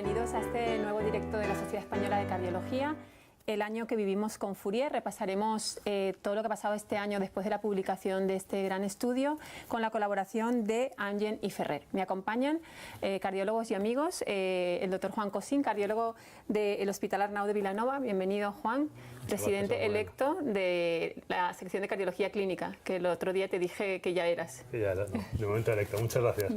bienvenidos a este nuevo directo de la Sociedad Española de Cardiología. El año que vivimos con Fourier, repasaremos todo lo que ha pasado este año después de la publicación de este gran estudio con la colaboración de Amgen y Ferrer. Me acompañan cardiólogos y amigos, el doctor Juan Cosín, cardiólogo del Hospital Arnau de Vilanova. Bienvenido, Juan, presidente electo de la sección de cardiología clínica, que el otro día te dije que ya eras. Sí, ya eras, no. De momento electo. Muchas gracias.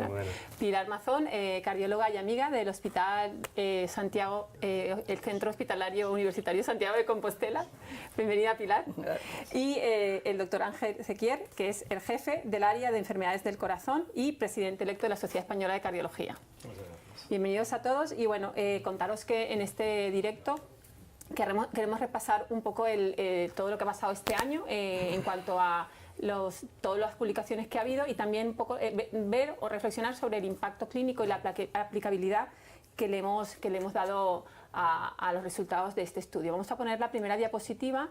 Pilar Mazón, cardióloga y amiga del Hospital Santiago, el Centro Hospitalario Universitario Santiago de Compostela. Bienvenida, Pilar. Y el doctor Ángel Sequier, que es el jefe del área de enfermedades del corazón y presidente electo de la Sociedad Española de Cardiología. Bienvenidos a todos y bueno, contaros que en este directo queremos repasar un poco todo lo que ha pasado este año en cuanto a todas las publicaciones que ha habido y también un poco ver o reflexionar sobre el impacto clínico y la aplicabilidad que le hemos dado a los resultados de este estudio. Vamos a poner la primera diapositiva,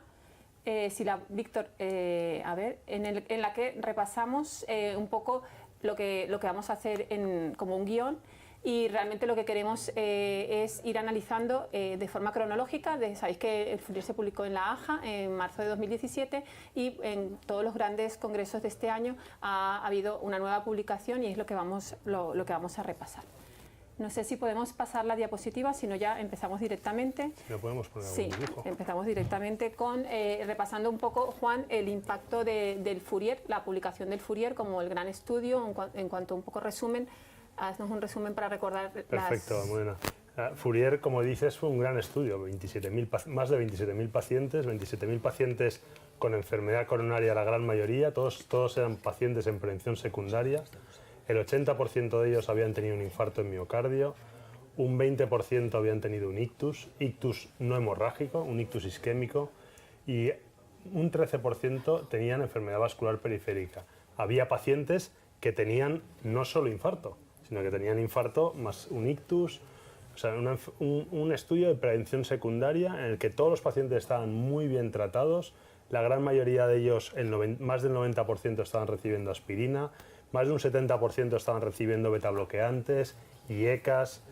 Víctor, a ver, en la que repasamos un poco lo que vamos a hacer como un guión. Y realmente lo que queremos es ir analizando de forma cronológica. Sabéis que el Fourier se publicó en la AJA en marzo de 2017 y en todos los grandes congresos de este año ha habido una nueva publicación y es lo que vamos a repasar. No sé si podemos pasar la diapositiva, si no ya empezamos directamente. ¿No podemos poner algún dibujo? Empezamos directamente con repasando un poco, Juan, el impacto del Fourier, la publicación del Fourier como el gran estudio, en cuanto a un poco resumen. Haznos un resumen para recordar. Perfecto, muy bien. Fourier, como dices, fue un gran estudio, más de 27.000 pacientes, 27.000 pacientes con enfermedad coronaria, la gran mayoría, todos eran pacientes en prevención secundaria. El 80% de ellos habían tenido un infarto en miocardio, un 20% habían tenido un ictus no hemorrágico, un ictus isquémico, y un 13% tenían enfermedad vascular periférica. Había pacientes que tenían no solo infarto, sino que tenían infarto más un ictus, o sea, un estudio de prevención secundaria en el que todos los pacientes estaban muy bien tratados, la gran mayoría de ellos, más del 90% estaban recibiendo aspirina, más de un 70% estaban recibiendo betabloqueantes, IECAS,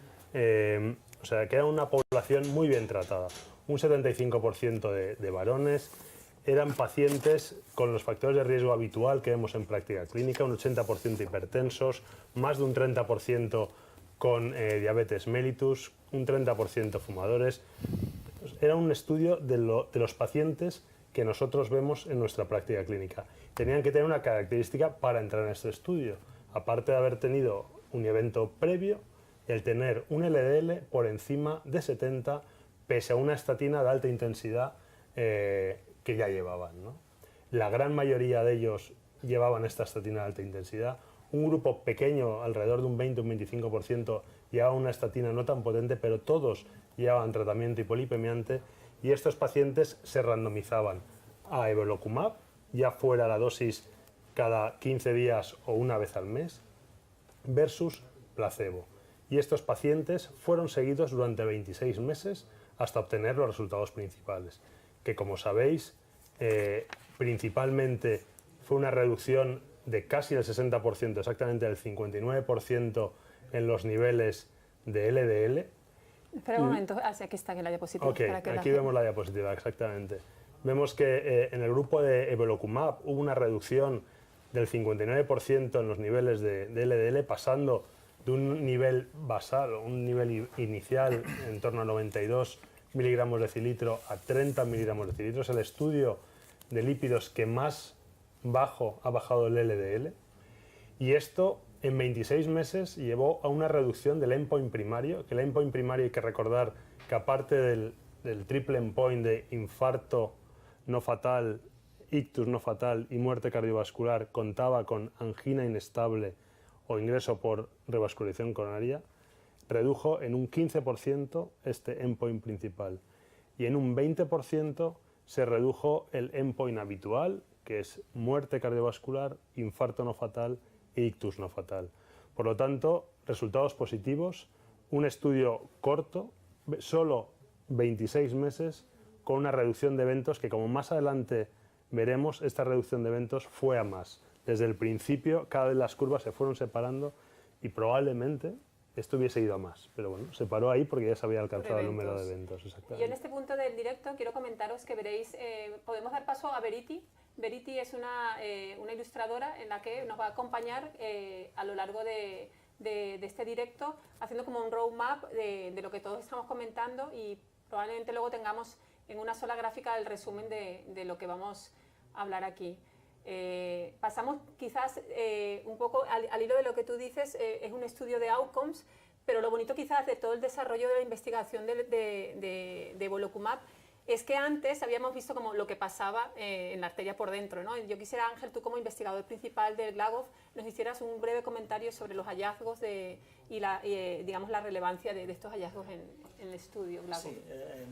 o sea, que era una población muy bien tratada. Un 75% de varones, eran pacientes con los factores de riesgo habitual que vemos en práctica clínica, un 80% hipertensos, más de un 30% con diabetes mellitus, un 30% fumadores. Era un estudio de los pacientes que nosotros vemos en nuestra práctica clínica. Tenían que tener una característica para entrar en este estudio, aparte de haber tenido un evento previo, el tener un LDL por encima de 70 pese a una estatina de alta intensidad que ya llevaban, ¿no? La gran mayoría de ellos llevaban esta estatina de alta intensidad. Un grupo pequeño, alrededor de un 20 o un 25%, llevaba una estatina no tan potente, pero todos llevaban tratamiento hipolipemiante y estos pacientes se randomizaban a evolocumab, ya fuera la dosis cada 15 días o una vez al mes, versus placebo. Y estos pacientes fueron seguidos durante 26 meses hasta obtener los resultados principales, que como sabéis, principalmente fue una reducción de casi el 60%, exactamente el 59% en los niveles de LDL. Espera un momento, aquí está en la diapositiva. Ok, aquí vemos la diapositiva, exactamente. Vemos que en el grupo de evolocumab hubo una reducción del 59% en los niveles de LDL, pasando de un nivel basal, un nivel inicial en torno a 92 miligramos de cilitro a 30 miligramos de cilitro. Es el estudio de lípidos que más bajo ha bajado el LDL. Y esto en 26 meses llevó a una reducción del endpoint primario, que el endpoint primario hay que recordar que aparte del triple endpoint de infarto no fatal, ictus no fatal y muerte cardiovascular, contaba con angina inestable o ingreso por revascularización coronaria, redujo en un 15% este endpoint principal y en un 20% se redujo el endpoint habitual, que es muerte cardiovascular, infarto no fatal e ictus no fatal. Por lo tanto, resultados positivos, un estudio corto, solo 26 meses, con una reducción de eventos que, como más adelante veremos, esta reducción de eventos fue a más. Desde el principio, cada vez las curvas se fueron separando y probablemente esto hubiese ido a más. Pero bueno, se paró ahí porque ya se había alcanzado el número de eventos. Yo en este punto del directo quiero comentaros que veréis, podemos dar paso a Verity. Verity es una ilustradora en la que nos va a acompañar a lo largo de este directo, haciendo como un roadmap de lo que todos estamos comentando, y probablemente luego tengamos en una sola gráfica el resumen de lo que vamos a hablar aquí. Pasamos quizás un poco al hilo de lo que tú dices, es un estudio de outcomes, pero lo bonito quizás de todo el desarrollo de la investigación de Evolocumab es que antes habíamos visto como lo que pasaba en la arteria por dentro, ¿no? Yo quisiera, Ángel, tú como investigador principal del GLAGOV, nos hicieras un breve comentario sobre los hallazgos digamos, la relevancia de estos hallazgos en el estudio GLAGOV. Sí,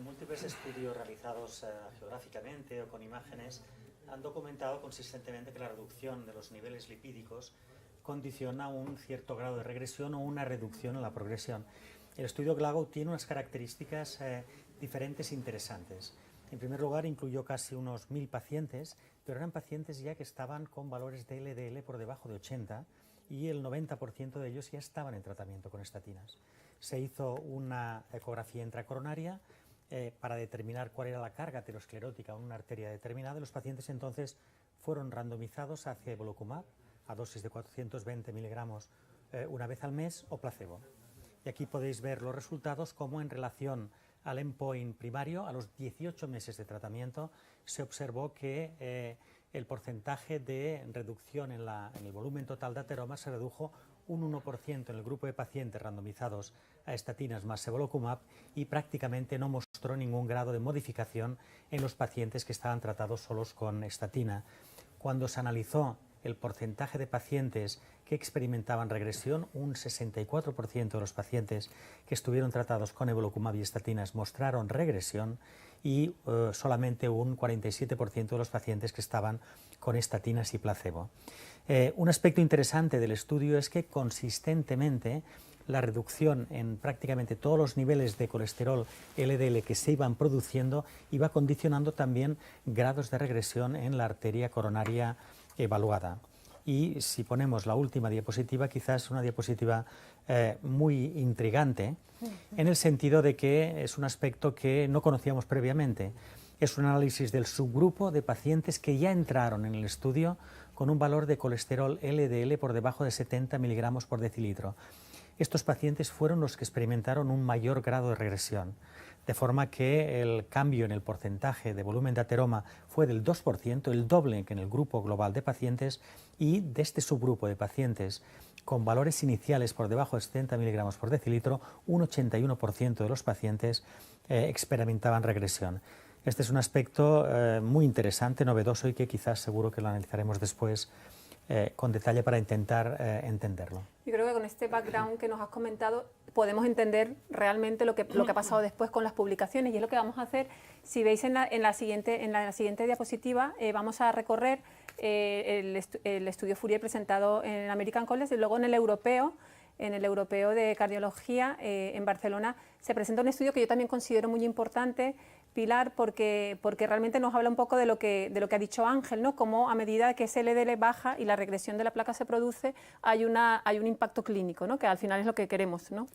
múltiples estudios realizados geográficamente o con imágenes han documentado consistentemente que la reducción de los niveles lipídicos condiciona un cierto grado de regresión o una reducción en la progresión. El estudio GLAGOV tiene unas características diferentes e interesantes. En primer lugar, incluyó casi unos 1000 pacientes, pero eran pacientes ya que estaban con valores de LDL por debajo de 80 y el 90% de ellos ya estaban en tratamiento con estatinas. Se hizo una ecografía intracoronaria para determinar cuál era la carga aterosclerótica en una arteria determinada. Los pacientes entonces fueron randomizados hacia Evolocumab a dosis de 420 miligramos una vez al mes o placebo. Y aquí podéis ver los resultados como en relación al endpoint primario, a los 18 meses de tratamiento, se observó que el porcentaje de reducción en el volumen total de ateroma se redujo un 1% en el grupo de pacientes randomizados a estatinas más Evolocumab y prácticamente no mostró ningún grado de modificación en los pacientes que estaban tratados solos con estatina. Cuando se analizó el porcentaje de pacientes que experimentaban regresión, un 64% de los pacientes que estuvieron tratados con Evolocumab y estatinas mostraron regresión y solamente un 47% de los pacientes que estaban con estatinas y placebo. Un aspecto interesante del estudio es que consistentemente la reducción en prácticamente todos los niveles de colesterol LDL que se iban produciendo iba condicionando también grados de regresión en la arteria coronaria evaluada. Y si ponemos la última diapositiva, quizás una diapositiva muy intrigante, en el sentido de que es un aspecto que no conocíamos previamente. Es un análisis del subgrupo de pacientes que ya entraron en el estudio con un valor de colesterol LDL por debajo de 70 miligramos por decilitro. Estos pacientes fueron los que experimentaron un mayor grado de regresión, de forma que el cambio en el porcentaje de volumen de ateroma fue del 2%, el doble que en el grupo global de pacientes, y de este subgrupo de pacientes con valores iniciales por debajo de 70 miligramos por decilitro, un 81% de los pacientes experimentaban regresión. Este es un aspecto muy interesante, novedoso, y que quizás seguro que lo analizaremos después con detalle para intentar entenderlo. Yo creo que con este background que nos has comentado podemos entender realmente lo que ha pasado después con las publicaciones, y es lo que vamos a hacer. Si veis en la siguiente diapositiva, vamos a recorrer el estudio Fourier presentado en el American College y luego en el europeo de cardiología en Barcelona se presenta un estudio que yo también considero muy importante, Pilar, porque realmente nos habla un poco de lo que ha dicho Ángel, ¿no? Cómo a medida que ese LDL baja y la regresión de la placa se produce, hay un impacto clínico, ¿no? Que al final es lo que queremos, ¿no?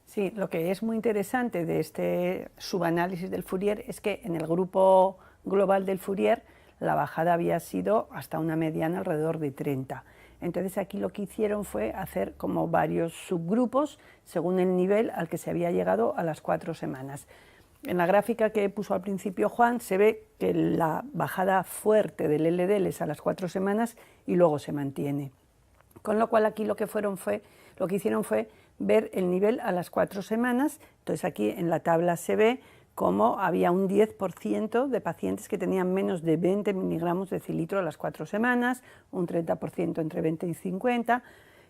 Sí, lo que es muy interesante de este subanálisis del Fourier es que en el grupo global del Fourier la bajada había sido hasta una mediana alrededor de 30. Entonces aquí lo que hicieron fue hacer como varios subgrupos según el nivel al que se había llegado a las 4 semanas. En la gráfica que puso al principio Juan se ve que la bajada fuerte del LDL es a las 4 semanas y luego se mantiene. Con lo cual aquí lo que hicieron fue ver el nivel a las 4 semanas. Entonces aquí en la tabla se ve cómo había un 10% de pacientes que tenían menos de 20 miligramos de decilitro a las 4 semanas, un 30% entre 20 y 50,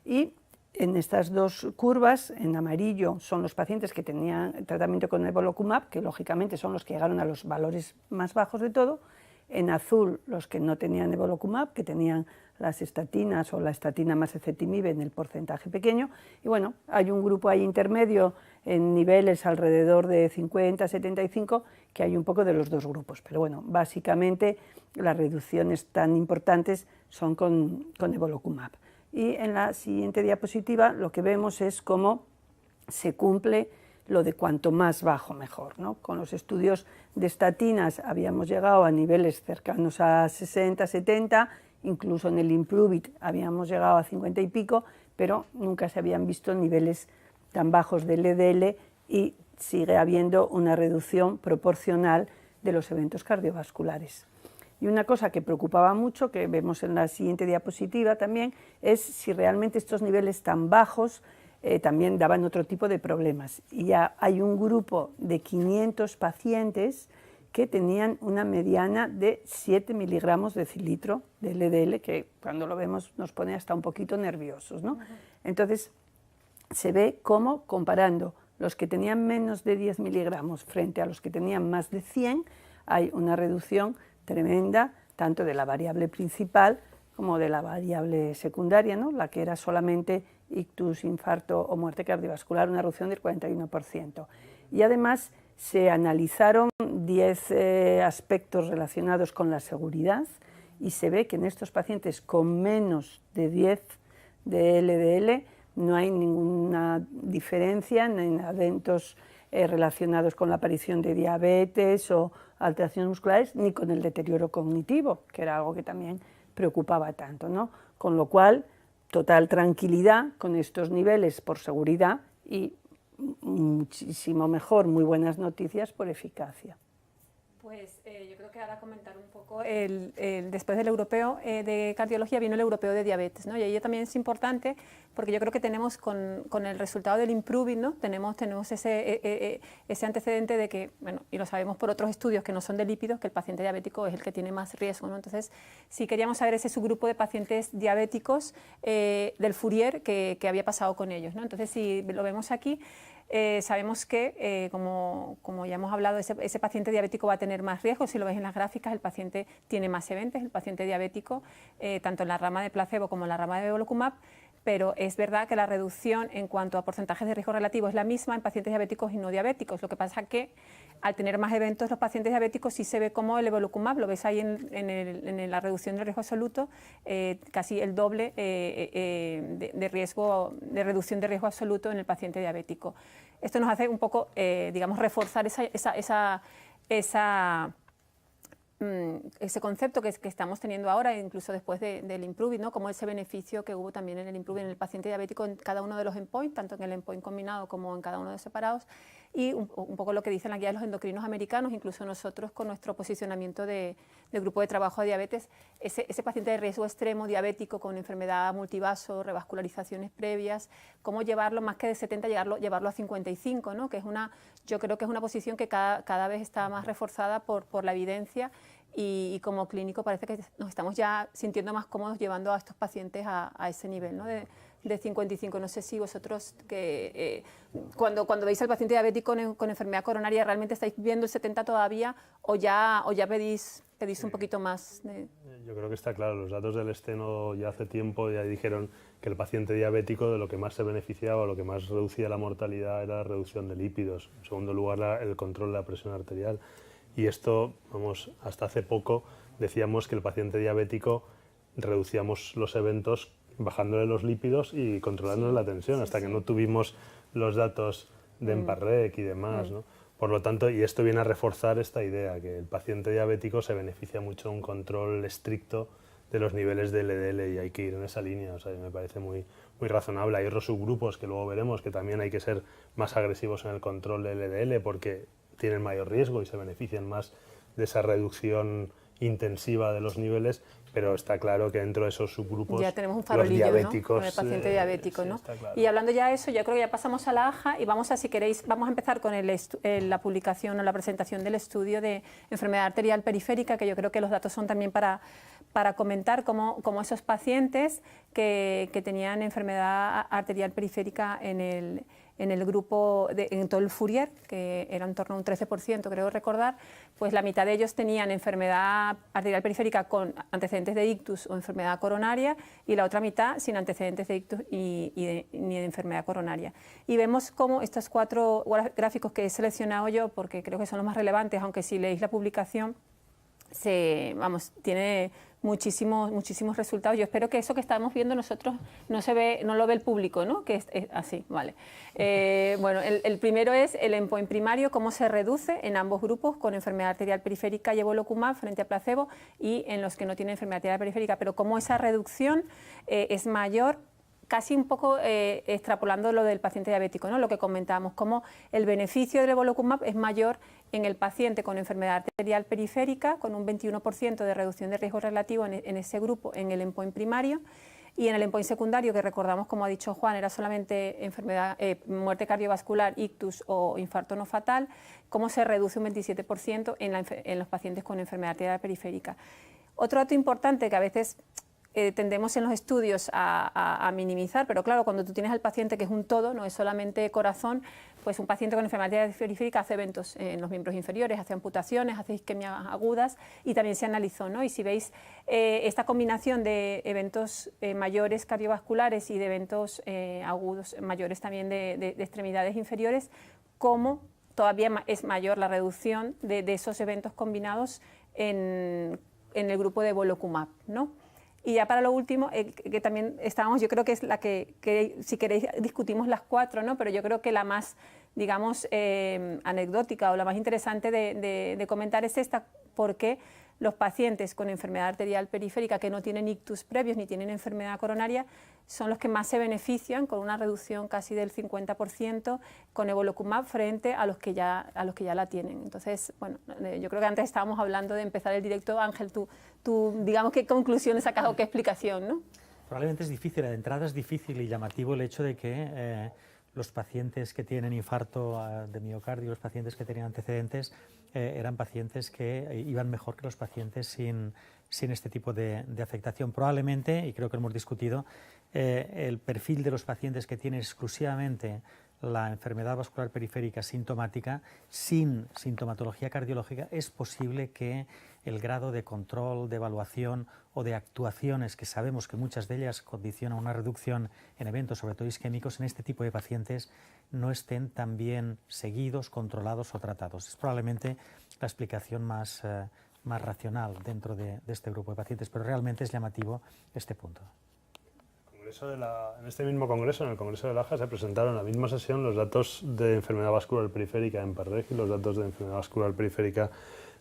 y en estas dos curvas, en amarillo, son los pacientes que tenían tratamiento con Evolocumab, que lógicamente son los que llegaron a los valores más bajos de todo. En azul, los que no tenían Evolocumab, que tenían las estatinas o la estatina más ezetimibe en el porcentaje pequeño. Y bueno, hay un grupo ahí intermedio en niveles alrededor de 50, 75, que hay un poco de los dos grupos. Pero bueno, básicamente las reducciones tan importantes son con Evolocumab. Y en la siguiente diapositiva lo que vemos es cómo se cumple lo de cuanto más bajo mejor, ¿no? Con los estudios de estatinas habíamos llegado a niveles cercanos a 60, 70, incluso en el Improve-It habíamos llegado a 50 y pico, pero nunca se habían visto niveles tan bajos de LDL y sigue habiendo una reducción proporcional de los eventos cardiovasculares. Y una cosa que preocupaba mucho, que vemos en la siguiente diapositiva también, es si realmente estos niveles tan bajos también daban otro tipo de problemas. Y ya hay un grupo de 500 pacientes que tenían una mediana de 7 miligramos de decilitro de LDL, que cuando lo vemos nos pone hasta un poquito nerviosos, ¿no? Entonces, se ve cómo, comparando los que tenían menos de 10 miligramos frente a los que tenían más de 100, hay una reducción tremenda, tanto de la variable principal como de la variable secundaria, ¿no? La que era solamente ictus, infarto o muerte cardiovascular, una reducción del 41%. Y además se analizaron 10 aspectos relacionados con la seguridad y se ve que en estos pacientes con menos de 10 de LDL no hay ninguna diferencia en eventos relacionados con la aparición de diabetes o alteraciones musculares, ni con el deterioro cognitivo, que era algo que también preocupaba tanto, ¿no? Con lo cual, total tranquilidad con estos niveles por seguridad y muchísimo mejor, muy buenas noticias por eficacia. Pues yo creo que ahora comentar un poco, después del europeo de cardiología vino el europeo de diabetes, ¿no? Y ahí también es importante porque yo creo que tenemos con el resultado del Improve-It, ¿no? Tenemos ese antecedente de que, bueno, y lo sabemos por otros estudios que no son de lípidos, que el paciente diabético es el que tiene más riesgo, ¿no? Entonces, sí queríamos saber ese subgrupo de pacientes diabéticos del Fourier que había pasado con ellos, ¿no? Entonces, si lo vemos aquí, sabemos que, como ya hemos hablado, ese paciente diabético va a tener más riesgo. Si lo ves en las gráficas, el paciente tiene más eventos, el paciente diabético, tanto en la rama de placebo como en la rama de bevacizumab, pero es verdad que la reducción en cuanto a porcentajes de riesgo relativo es la misma en pacientes diabéticos y no diabéticos. Lo que pasa es que al tener más eventos los pacientes diabéticos sí se ve como el evolocumab, lo ves ahí en la reducción del riesgo absoluto, casi el doble de riesgo, de reducción de riesgo absoluto en el paciente diabético. Esto nos hace un poco, digamos, reforzar ese concepto que estamos teniendo ahora, incluso después del Improve-It, ¿no? Como ese beneficio que hubo también en el Improve-It en el paciente diabético en cada uno de los endpoints, tanto en el endpoint combinado como en cada uno de los separados, y un poco lo que dicen la guía de los endocrinos americanos, incluso nosotros con nuestro posicionamiento del grupo de trabajo de diabetes, ese paciente de riesgo extremo diabético con enfermedad multivaso, revascularizaciones previas, cómo llevarlo más que de 70, llevarlo a 55, ¿no? Que es yo creo que es una posición que cada vez está más reforzada por la evidencia. Y como clínico parece que nos estamos ya sintiendo más cómodos llevando a estos pacientes a ese nivel, ¿no? de 55. No sé si vosotros, cuando veis al paciente diabético con enfermedad coronaria, ¿realmente estáis viendo el 70 todavía o ya pedís un poquito más? Yo creo que está claro. Los datos del Steno ya hace tiempo ya dijeron que el paciente diabético de lo que más se beneficiaba, lo que más reducía la mortalidad era la reducción de lípidos. En segundo lugar, el control de la presión arterial. Y esto, hasta hace poco decíamos que el paciente diabético reducíamos los eventos bajándole los lípidos y controlándole la tensión, hasta que no tuvimos los datos de EMPA-REC y demás, ¿no? Por lo tanto, y esto viene a reforzar esta idea, que el paciente diabético se beneficia mucho de un control estricto de los niveles de LDL y hay que ir en esa línea, o sea, me parece muy razonable. Hay otros subgrupos que luego veremos que también hay que ser más agresivos en el control de LDL porque tienen mayor riesgo y se benefician más de esa reducción intensiva de los niveles, pero está claro que dentro de esos subgrupos ya tenemos un farolillo, los diabéticos, ¿no? Con el paciente diabético, sí, ¿no? Claro. Y hablando ya de eso, yo creo que ya pasamos a la AJA y si queréis, vamos a empezar con la publicación o la presentación del estudio de enfermedad arterial periférica, que yo creo que los datos son también para comentar cómo esos pacientes que tenían enfermedad arterial periférica en el grupo, en todo el Fourier, que era en torno a un 13%, creo recordar, pues la mitad de ellos tenían enfermedad arterial periférica con antecedentes de ictus o enfermedad coronaria y la otra mitad sin antecedentes de ictus ni de enfermedad coronaria. Y vemos cómo estos 4 gráficos que he seleccionado yo, porque creo que son los más relevantes, aunque si leéis la publicación, tiene muchísimos resultados. Yo espero que eso que estamos viendo nosotros no lo ve el público, ¿no? Que es así, vale. Bueno, el primero es el endpoint primario, cómo se reduce en ambos grupos con enfermedad arterial periférica y evolocumab frente a placebo, y en los que no tienen enfermedad arterial periférica, pero cómo esa reducción es mayor, casi un poco extrapolando lo del paciente diabético, ¿no? Lo que comentábamos, cómo el beneficio del evolocumab es mayor en el paciente con enfermedad arterial periférica, con un 21% de reducción de riesgo relativo en ese grupo, en el endpoint primario, y en el endpoint secundario, que recordamos, como ha dicho Juan, era solamente muerte cardiovascular, ictus o infarto no fatal, cómo se reduce un 27% en los pacientes con enfermedad arterial periférica. Otro dato importante que a veces tendemos en los estudios a minimizar, pero claro, cuando tú tienes al paciente que es un todo, no es solamente corazón, pues un paciente con enfermedad periférica hace eventos en los miembros inferiores, hace amputaciones, hace isquemias agudas, y también se analizó, ¿no? Y si veis esta combinación de eventos mayores cardiovasculares y de eventos agudos mayores también de extremidades inferiores, cómo todavía es mayor la reducción de esos eventos combinados en el grupo de evolocumab, ¿no? Y ya para lo último, que también estábamos, yo creo que es la que si queréis discutimos las cuatro, ¿no? Pero yo creo que la más, digamos, anecdótica o la más interesante de comentar es esta, porque los pacientes con enfermedad arterial periférica que no tienen ictus previos ni tienen enfermedad coronaria son los que más se benefician, con una reducción casi del 50% con evolocumab frente a los que ya la tienen. Entonces, bueno, yo creo que antes estábamos hablando de empezar el directo. Ángel, tú digamos, ¿qué conclusiones sacas o qué explicación, no? Probablemente es difícil, de entrada es difícil y llamativo el hecho de que los pacientes que tienen infarto de miocardio, los pacientes que tenían antecedentes, eran pacientes que iban mejor que los pacientes sin este tipo de afectación. Probablemente, y creo que lo hemos discutido, el perfil de los pacientes que tienen exclusivamente la enfermedad vascular periférica sintomática, sin sintomatología cardiológica, es posible que el grado de control, de evaluación o de actuaciones, que sabemos que muchas de ellas condicionan una reducción en eventos, sobre todo isquémicos, en este tipo de pacientes no estén tan bien seguidos, controlados o tratados. Es probablemente la explicación más racional dentro de este grupo de pacientes, pero realmente es llamativo este punto. En este mismo congreso, en el Congreso de la AJA, se presentaron en la misma sesión los datos de enfermedad vascular periférica en PERREG y los datos de enfermedad vascular periférica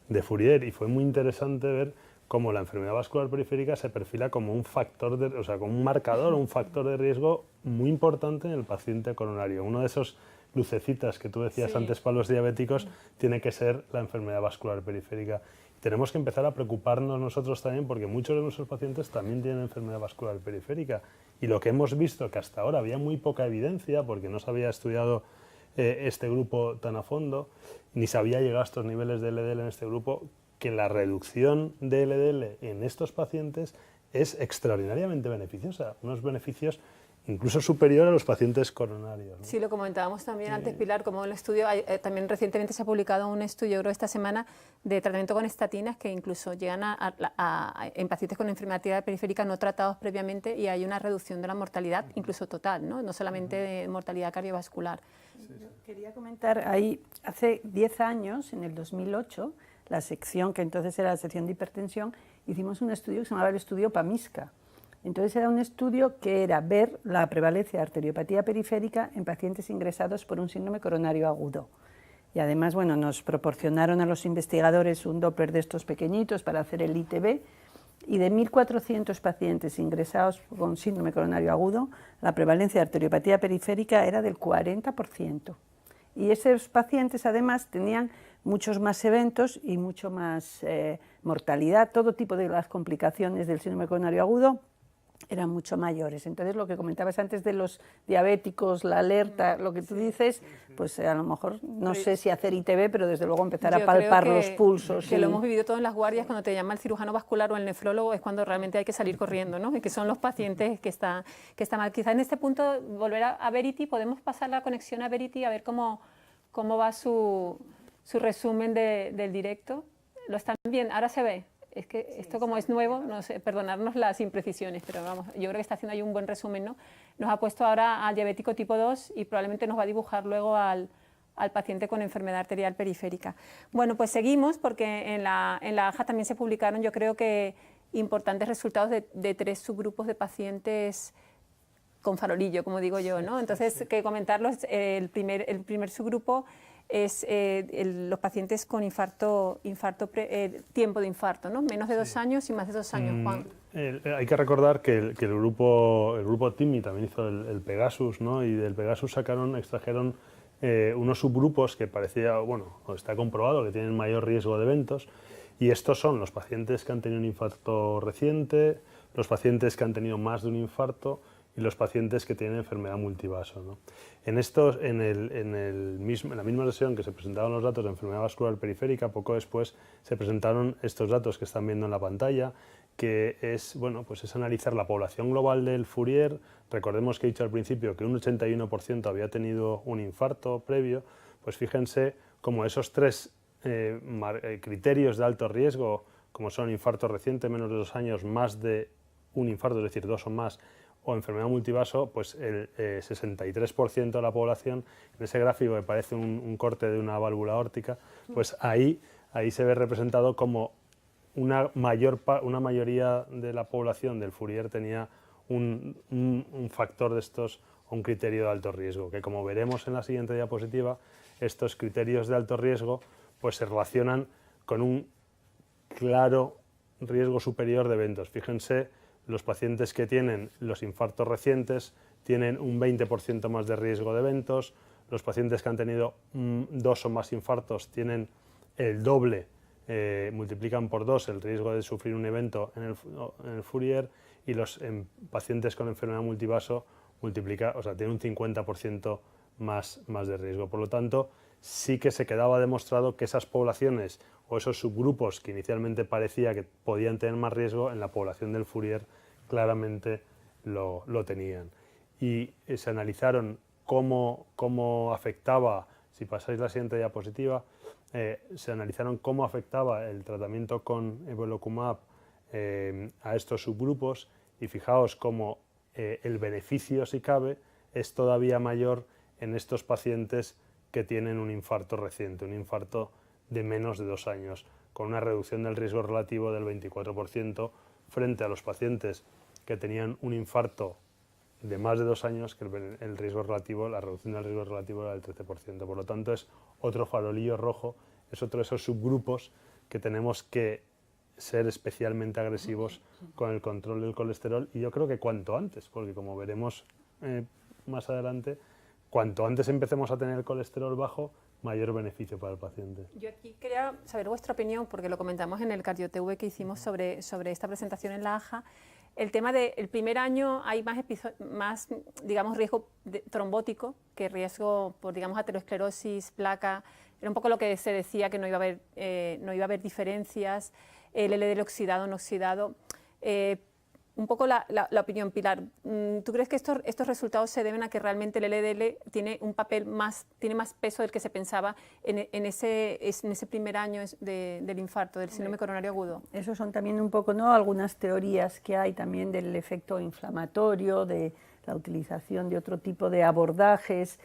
de Fourier, y fue muy interesante ver cómo la enfermedad vascular periférica se perfila como un factor, como un marcador, un factor de riesgo muy importante en el paciente coronario. Uno de esos lucecitas que tú decías antes para los diabéticos tiene que ser la enfermedad vascular periférica. Tenemos que empezar a preocuparnos nosotros también, porque muchos de nuestros pacientes también tienen enfermedad vascular periférica, y lo que hemos visto, que hasta ahora había muy poca evidencia porque no se había estudiado este grupo tan a fondo, ni se había llegado a estos niveles de LDL en este grupo, que la reducción de LDL en estos pacientes es extraordinariamente beneficiosa, unos beneficios incluso superior a los pacientes coronarios, ¿no? Sí, lo comentábamos también antes, Pilar, como el estudio, también recientemente se ha publicado un estudio, creo esta semana, de tratamiento con estatinas que incluso llegan en pacientes con enfermedad arterial periférica no tratados previamente, y hay una reducción de la mortalidad, incluso total, no solamente de mortalidad cardiovascular. Yo quería comentar, ahí hace 10 años, en el 2008, la sección, que entonces era la sección de hipertensión, hicimos un estudio que se llamaba el estudio PAMISCA. Entonces era un estudio que era ver la prevalencia de arteriopatía periférica en pacientes ingresados por un síndrome coronario agudo. Y además, bueno, nos proporcionaron a los investigadores un Doppler de estos pequeñitos para hacer el ITB, y de 1.400 pacientes ingresados con síndrome coronario agudo, la prevalencia de arteriopatía periférica era del 40%. Y esos pacientes además tenían muchos más eventos y mucho más mortalidad, todo tipo de las complicaciones del síndrome coronario agudo eran mucho mayores. Entonces, lo que comentabas antes de los diabéticos, la alerta, lo que tú dices, pues a lo mejor, no sé si hacer ITB, pero desde luego empezar a palpar los pulsos. Que lo hemos vivido todo en las guardias, cuando te llama el cirujano vascular o el nefrólogo, es cuando realmente hay que salir corriendo, ¿no? Y que son los pacientes que están mal. Quizá en este punto, volver a Verity, podemos pasar la conexión a Verity a ver cómo va su resumen del directo. ¿Lo están viendo? Ahora se ve. Es que esto, como es nuevo, no sé, perdonarnos las imprecisiones, pero vamos, yo creo que está haciendo ahí un buen resumen, ¿no? Nos ha puesto ahora al diabético tipo 2 y probablemente nos va a dibujar luego al paciente con enfermedad arterial periférica. Bueno, pues seguimos, porque en la AJA también se publicaron, yo creo que importantes resultados de 3 subgrupos de pacientes con farolillo, como digo yo, ¿no? Entonces, que comentarlos, el primer subgrupo es los pacientes con tiempo de infarto, ¿no? Menos de 2 años y más de 2 años, Juan. Hay que recordar que el grupo TIMI también hizo el Pegasus, ¿no? Y del Pegasus extrajeron unos subgrupos que parecía, bueno, está comprobado que tienen mayor riesgo de eventos, y estos son los pacientes que han tenido un infarto reciente, los pacientes que han tenido más de un infarto y los pacientes que tienen enfermedad multivaso, ¿no? En la misma sesión que se presentaban los datos de enfermedad vascular periférica, poco después se presentaron estos datos que están viendo en la pantalla, que es, bueno, pues es analizar la población global del Fourier. Recordemos que he dicho al principio que un 81% había tenido un infarto previo. Pues fíjense cómo esos 3 criterios de alto riesgo, como son infarto reciente, menos de 2 años, más de un infarto, es decir, 2 o más, o enfermedad multivaso, pues el 63% de la población, en ese gráfico que parece un corte de una válvula aórtica, pues ahí se ve representado como una mayoría de la población del Fourier tenía un factor de estos, un criterio de alto riesgo, que como veremos en la siguiente diapositiva, estos criterios de alto riesgo pues se relacionan con un claro riesgo superior de eventos. Fíjense, los pacientes que tienen los infartos recientes tienen un 20% más de riesgo de eventos, los pacientes que han tenido 2 o más infartos tienen el doble, multiplican por 2 el riesgo de sufrir un evento en el Fourier, y los pacientes con enfermedad multivaso tienen un 50% más de riesgo. Por lo tanto, sí que se quedaba demostrado que esas poblaciones o esos subgrupos que inicialmente parecía que podían tener más riesgo, en la población del Fourier claramente lo tenían. Y se analizaron cómo afectaba, si pasáis la siguiente diapositiva, se analizaron cómo afectaba el tratamiento con evolocumab a estos subgrupos, y fijaos cómo el beneficio, si cabe, es todavía mayor en estos pacientes que tienen un infarto reciente, un infarto de menos de 2 años, con una reducción del riesgo relativo del 24%, frente a los pacientes que tenían un infarto de más de 2 años, que el riesgo relativo, la reducción del riesgo relativo era del 13%. Por lo tanto, es otro farolillo rojo, es otro de esos subgrupos que tenemos que ser especialmente agresivos con el control del colesterol, y yo creo que cuanto antes, porque como veremos más adelante, cuanto antes empecemos a tener el colesterol bajo, mayor beneficio para el paciente. Yo aquí quería saber vuestra opinión, porque lo comentamos en el CardioTV que hicimos sobre esta presentación en la AJA. El tema del primer año hay más digamos, riesgo trombótico que riesgo por, digamos, aterosclerosis, placa. Era un poco lo que se decía, que no iba a haber diferencias, el LDL oxidado, no oxidado. Un poco la opinión, Pilar. ¿Tú crees que estos resultados se deben a que realmente el LDL tiene un papel tiene más peso del que se pensaba en ese primer año del infarto, del síndrome coronario agudo? Eso son también un poco, ¿no?, algunas teorías que hay también del efecto inflamatorio, de la utilización de otro tipo de abordajes,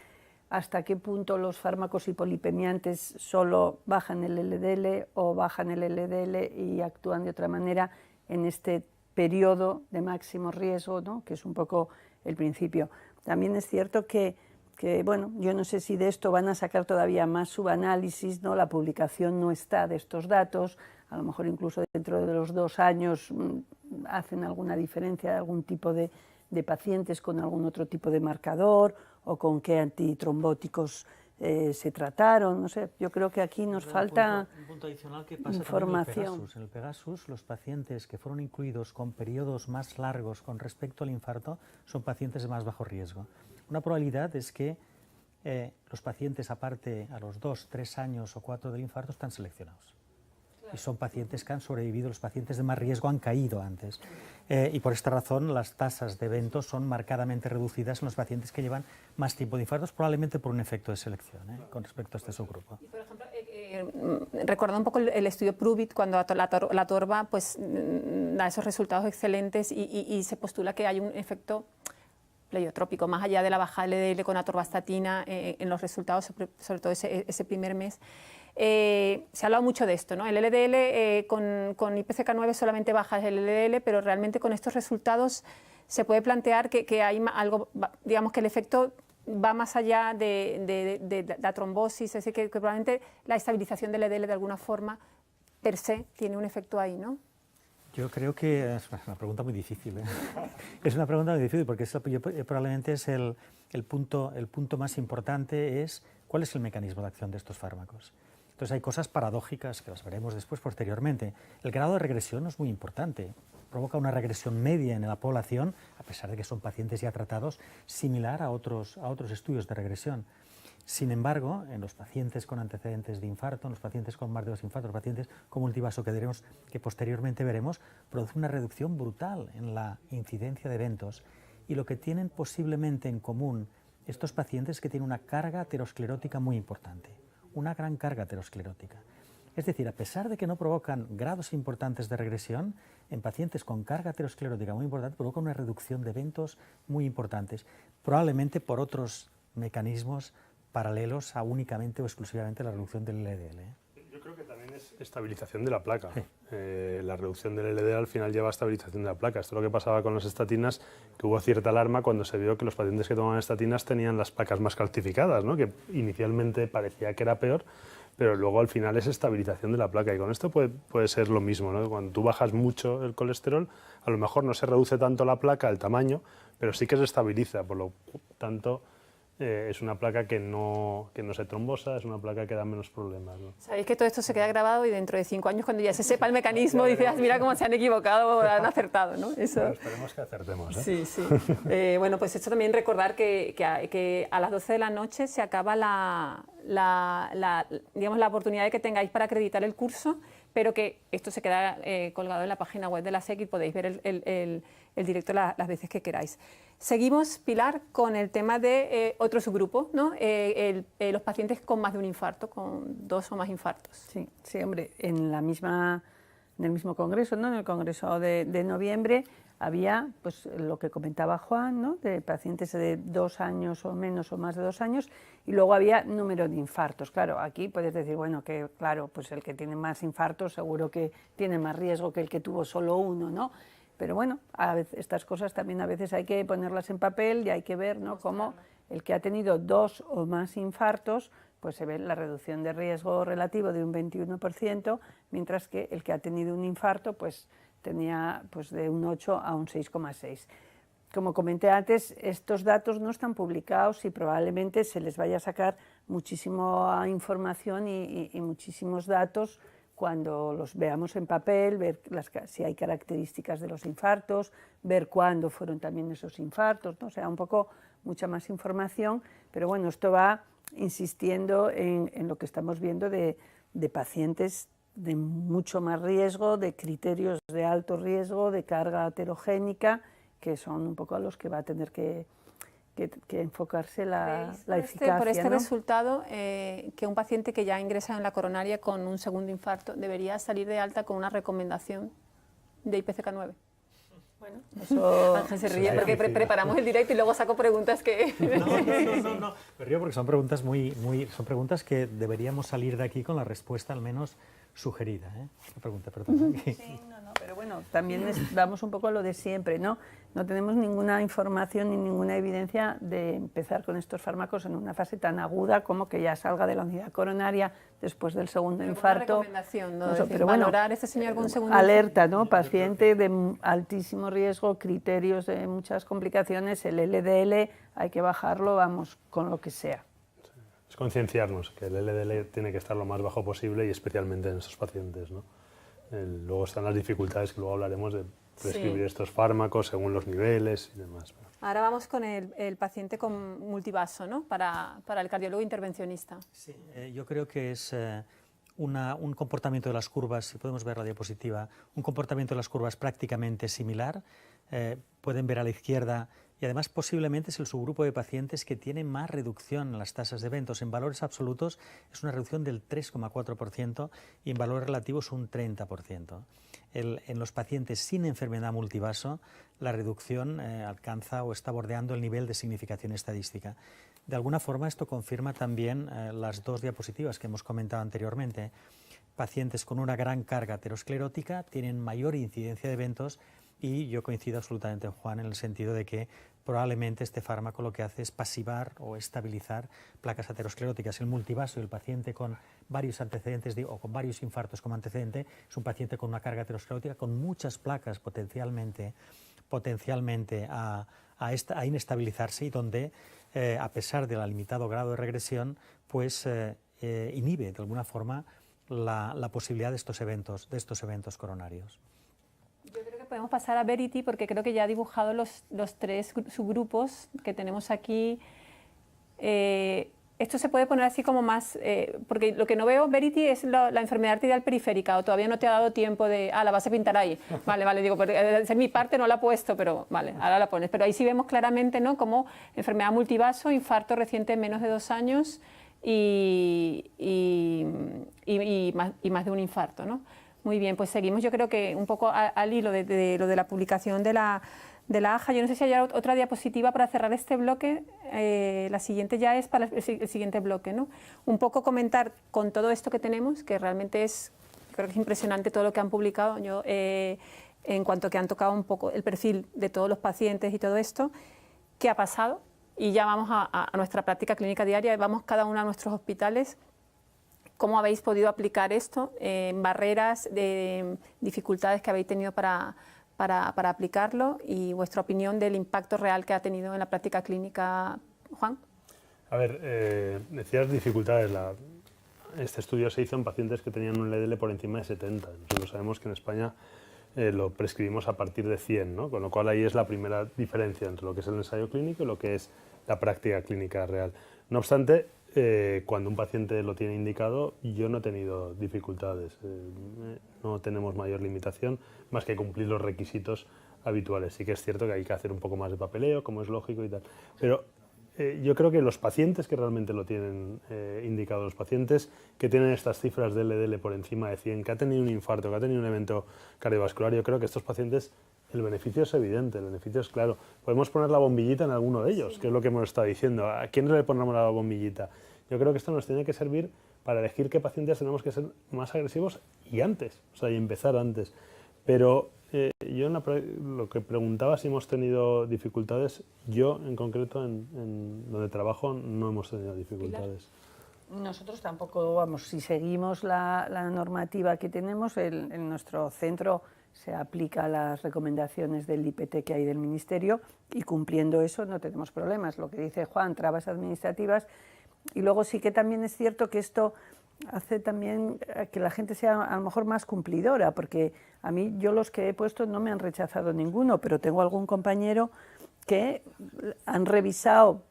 hasta qué punto los fármacos hipolipemiantes solo bajan el LDL o bajan el LDL y actúan de otra manera en este periodo de máximo riesgo, ¿no?, que es un poco el principio. También es cierto que, bueno, yo no sé si de esto van a sacar todavía más subanálisis, ¿no? La publicación no está de estos datos, a lo mejor incluso dentro de los 2 años hacen alguna diferencia de algún tipo de pacientes con algún otro tipo de marcador o con qué antitrombóticos se trataron, no sé, yo creo que aquí nos falta un punto adicional que pasa información. En el Pegasus, los pacientes que fueron incluidos con periodos más largos con respecto al infarto son pacientes de más bajo riesgo. Una probabilidad es que los pacientes, aparte a los 2, 3 años o 4 del infarto, están seleccionados. Y son pacientes que han sobrevivido, los pacientes de más riesgo han caído antes. Y por esta razón las tasas de eventos son marcadamente reducidas en los pacientes que llevan más tiempo de infartos, probablemente por un efecto de selección con respecto a este subgrupo. Y por ejemplo, recordando un poco el estudio PRUVIT, cuando la torba pues, da esos resultados excelentes y se postula que hay un efecto pleiotrópico, más allá de la baja LDL con atorvastatina en los resultados, sobre todo ese primer mes. Se ha hablado mucho de esto, ¿no? El LDL con IPCK9 solamente baja el LDL, pero realmente con estos resultados se puede plantear que hay algo, digamos que el efecto va más allá de la trombosis, es decir, que probablemente la estabilización del LDL de alguna forma per se tiene un efecto ahí, ¿no? Yo creo que es una pregunta muy difícil, ¿eh? Es una pregunta muy difícil porque probablemente es el punto más importante es cuál es el mecanismo de acción de estos fármacos. Entonces hay cosas paradójicas que las veremos después posteriormente. El grado de regresión no es muy importante. Provoca una regresión media en la población, a pesar de que son pacientes ya tratados, similar a otros estudios de regresión. Sin embargo, en los pacientes con antecedentes de infarto, en los pacientes con más de 2 infartos, los pacientes con multivaso que posteriormente veremos, produce una reducción brutal en la incidencia de eventos. Y lo que tienen posiblemente en común estos pacientes es que tienen una carga aterosclerótica muy importante, una gran carga aterosclerótica. Es decir, a pesar de que no provocan grados importantes de regresión, en pacientes con carga aterosclerótica muy importante provoca una reducción de eventos muy importantes, probablemente por otros mecanismos paralelos a únicamente o exclusivamente la reducción del LDL. Yo creo que también es estabilización de la placa. Sí. La reducción del LDL al final lleva a estabilización de la placa. Esto es lo que pasaba con las estatinas, que hubo cierta alarma cuando se vio que los pacientes que tomaban estatinas tenían las placas más calcificadas, ¿no? Que inicialmente parecía que era peor, pero luego al final es estabilización de la placa. Y con esto puede ser lo mismo, ¿no? Cuando tú bajas mucho el colesterol, a lo mejor no se reduce tanto la placa, el tamaño, pero sí que se estabiliza, por lo tanto es una placa que no se trombosa, es una placa que da menos problemas, ¿no? Sabéis que todo esto se queda grabado y dentro de 5 años, cuando ya se sepa el mecanismo, dices, mira cómo se han equivocado o han acertado, ¿no? Eso... Bueno, esperemos que acertemos, ¿eh? Sí, sí. Bueno, pues esto también recordar que a las 12 de la noche se acaba digamos, la oportunidad de que tengáis para acreditar el curso, pero que esto se queda colgado en la página web de la SEC y podéis ver el directo las veces que queráis. Seguimos, Pilar, con el tema de otro subgrupo, ¿no? Los pacientes con más de un infarto, con 2 o más infartos. Sí, sí, hombre, en el mismo congreso, ¿no? En el congreso de noviembre había, pues, lo que comentaba Juan, ¿no? De pacientes de 2 años o menos o más de 2 años, y luego había número de infartos. Claro, aquí puedes decir, bueno, que claro, pues el que tiene más infartos seguro que tiene más riesgo que el que tuvo solo uno, ¿no? Pero bueno, a veces, estas cosas también a veces hay que ponerlas en papel y hay que ver, ¿no? Cómo el que ha tenido 2 o más infartos, pues se ve la reducción de riesgo relativo de un 21%, mientras que el que ha tenido un infarto, pues tenía pues de un 8 a un 6,6. Como comenté antes, estos datos no están publicados y probablemente se les vaya a sacar muchísima información y muchísimos datos cuando los veamos en papel, ver si hay características de los infartos, ver cuándo fueron también esos infartos, ¿no? O sea, un poco mucha más información, pero bueno, esto va insistiendo en lo que estamos viendo de pacientes de mucho más riesgo, de criterios de alto riesgo, de carga aterogénica, que son un poco a los que va a tener que enfocarse la eficacia. Por este ¿no? resultado, que un paciente que ya ingresa en la coronaria con un segundo infarto debería salir de alta con una recomendación de IPCK9. Bueno, eso... Ángel se ríe porque preparamos el directo y luego saco preguntas que... No. Me río porque son preguntas que deberíamos salir de aquí con la respuesta al menos sugerida, ¿eh? Pregunta, perdón. Sí, pero bueno, también vamos un poco a lo de siempre, ¿no? No tenemos ninguna información ni ninguna evidencia de empezar con estos fármacos en una fase tan aguda como que ya salga de la unidad coronaria después del segundo infarto. Una recomendación, ¿no? Pero bueno, valorar a este señor con un segundo alerta, ¿no? Paciente de altísimo riesgo, criterios de muchas complicaciones, el LDL hay que bajarlo, vamos, con lo que sea. Es concienciarnos que el LDL tiene que estar lo más bajo posible y especialmente en estos pacientes, ¿no? Luego están las dificultades que luego hablaremos de prescribir estos fármacos según los niveles y demás. Ahora vamos con el paciente con multivaso, ¿no? Para el cardiólogo intervencionista. Sí, yo creo que es un comportamiento de las curvas, si podemos ver la diapositiva, un comportamiento de las curvas prácticamente similar. Pueden ver a la izquierda y además posiblemente es el subgrupo de pacientes que tiene más reducción en las tasas de eventos. En valores absolutos es una reducción del 3,4% y en valores relativos un 30%. En los pacientes sin enfermedad multivaso la reducción alcanza o está bordeando el nivel de significación estadística. De alguna forma esto confirma también las dos diapositivas que hemos comentado anteriormente. Pacientes con una gran carga aterosclerótica tienen mayor incidencia de eventos y yo coincido absolutamente con Juan en el sentido de que probablemente este fármaco lo que hace es pasivar o estabilizar placas ateroscleróticas. El multivaso y el paciente con varios antecedentes o con varios infartos como antecedente es un paciente con una carga aterosclerótica con muchas placas potencialmente a inestabilizarse y donde, a pesar del limitado grado de regresión, pues inhibe de alguna forma la posibilidad de estos eventos coronarios. Yo creo que podemos pasar a Verity porque creo que ya ha dibujado los tres subgrupos que tenemos aquí. Esto se puede poner así como más, porque lo que no veo, Verity, es la enfermedad arterial periférica, o todavía no te ha dado tiempo de, la vas a pintar ahí. Vale, digo, esa es mi parte, no la he puesto, pero vale, ahora la pones. Pero ahí sí vemos claramente, ¿no?, como enfermedad multivaso, infarto reciente en menos de 2 años y más de un infarto, ¿no? Muy bien, pues seguimos, yo creo que un poco al hilo de lo de la publicación de la AJA. Yo no sé si hay otra diapositiva para cerrar este bloque. La siguiente ya es para el siguiente bloque, ¿no? Un poco comentar con todo esto que tenemos, que realmente creo que es impresionante todo lo que han publicado. Yo, en cuanto que han tocado un poco el perfil de todos los pacientes y todo esto, qué ha pasado. Y ya vamos a nuestra práctica clínica diaria, vamos cada uno a nuestros hospitales. ¿Cómo habéis podido aplicar esto? Barreras, dificultades que habéis tenido para aplicarlo y vuestra opinión del impacto real que ha tenido en la práctica clínica, Juan. A ver, decías dificultades. Este estudio se hizo en pacientes que tenían un LDL por encima de 70. Nosotros sabemos que en España lo prescribimos a partir de 100, ¿no? Con lo cual ahí es la primera diferencia entre lo que es el ensayo clínico y lo que es la práctica clínica real. No obstante, cuando un paciente lo tiene indicado, yo no he tenido dificultades, no tenemos mayor limitación más que cumplir los requisitos habituales. Sí que es cierto que hay que hacer un poco más de papeleo, como es lógico y tal, pero yo creo que los pacientes que realmente lo tienen indicado, los pacientes que tienen estas cifras de LDL por encima de 100, que ha tenido un infarto, que ha tenido un evento cardiovascular, yo creo que estos pacientes el beneficio es evidente, el beneficio es claro. Podemos poner la bombillita en alguno de ellos, que es lo que hemos estado diciendo. ¿A quién le ponemos la bombillita? Yo creo que esto nos tiene que servir para elegir qué pacientes tenemos que ser más agresivos y antes, o sea, y empezar antes. Pero yo lo que preguntaba si hemos tenido dificultades, yo en concreto en donde trabajo no hemos tenido dificultades. Nosotros tampoco, vamos, si seguimos la normativa que tenemos, en nuestro centro se aplica las recomendaciones del IPT que hay del Ministerio y cumpliendo eso no tenemos problemas. Lo que dice Juan, trabas administrativas, y luego sí que también es cierto que esto hace también que la gente sea a lo mejor más cumplidora, porque a mí, yo los que he puesto no me han rechazado ninguno, pero tengo algún compañero que han revisado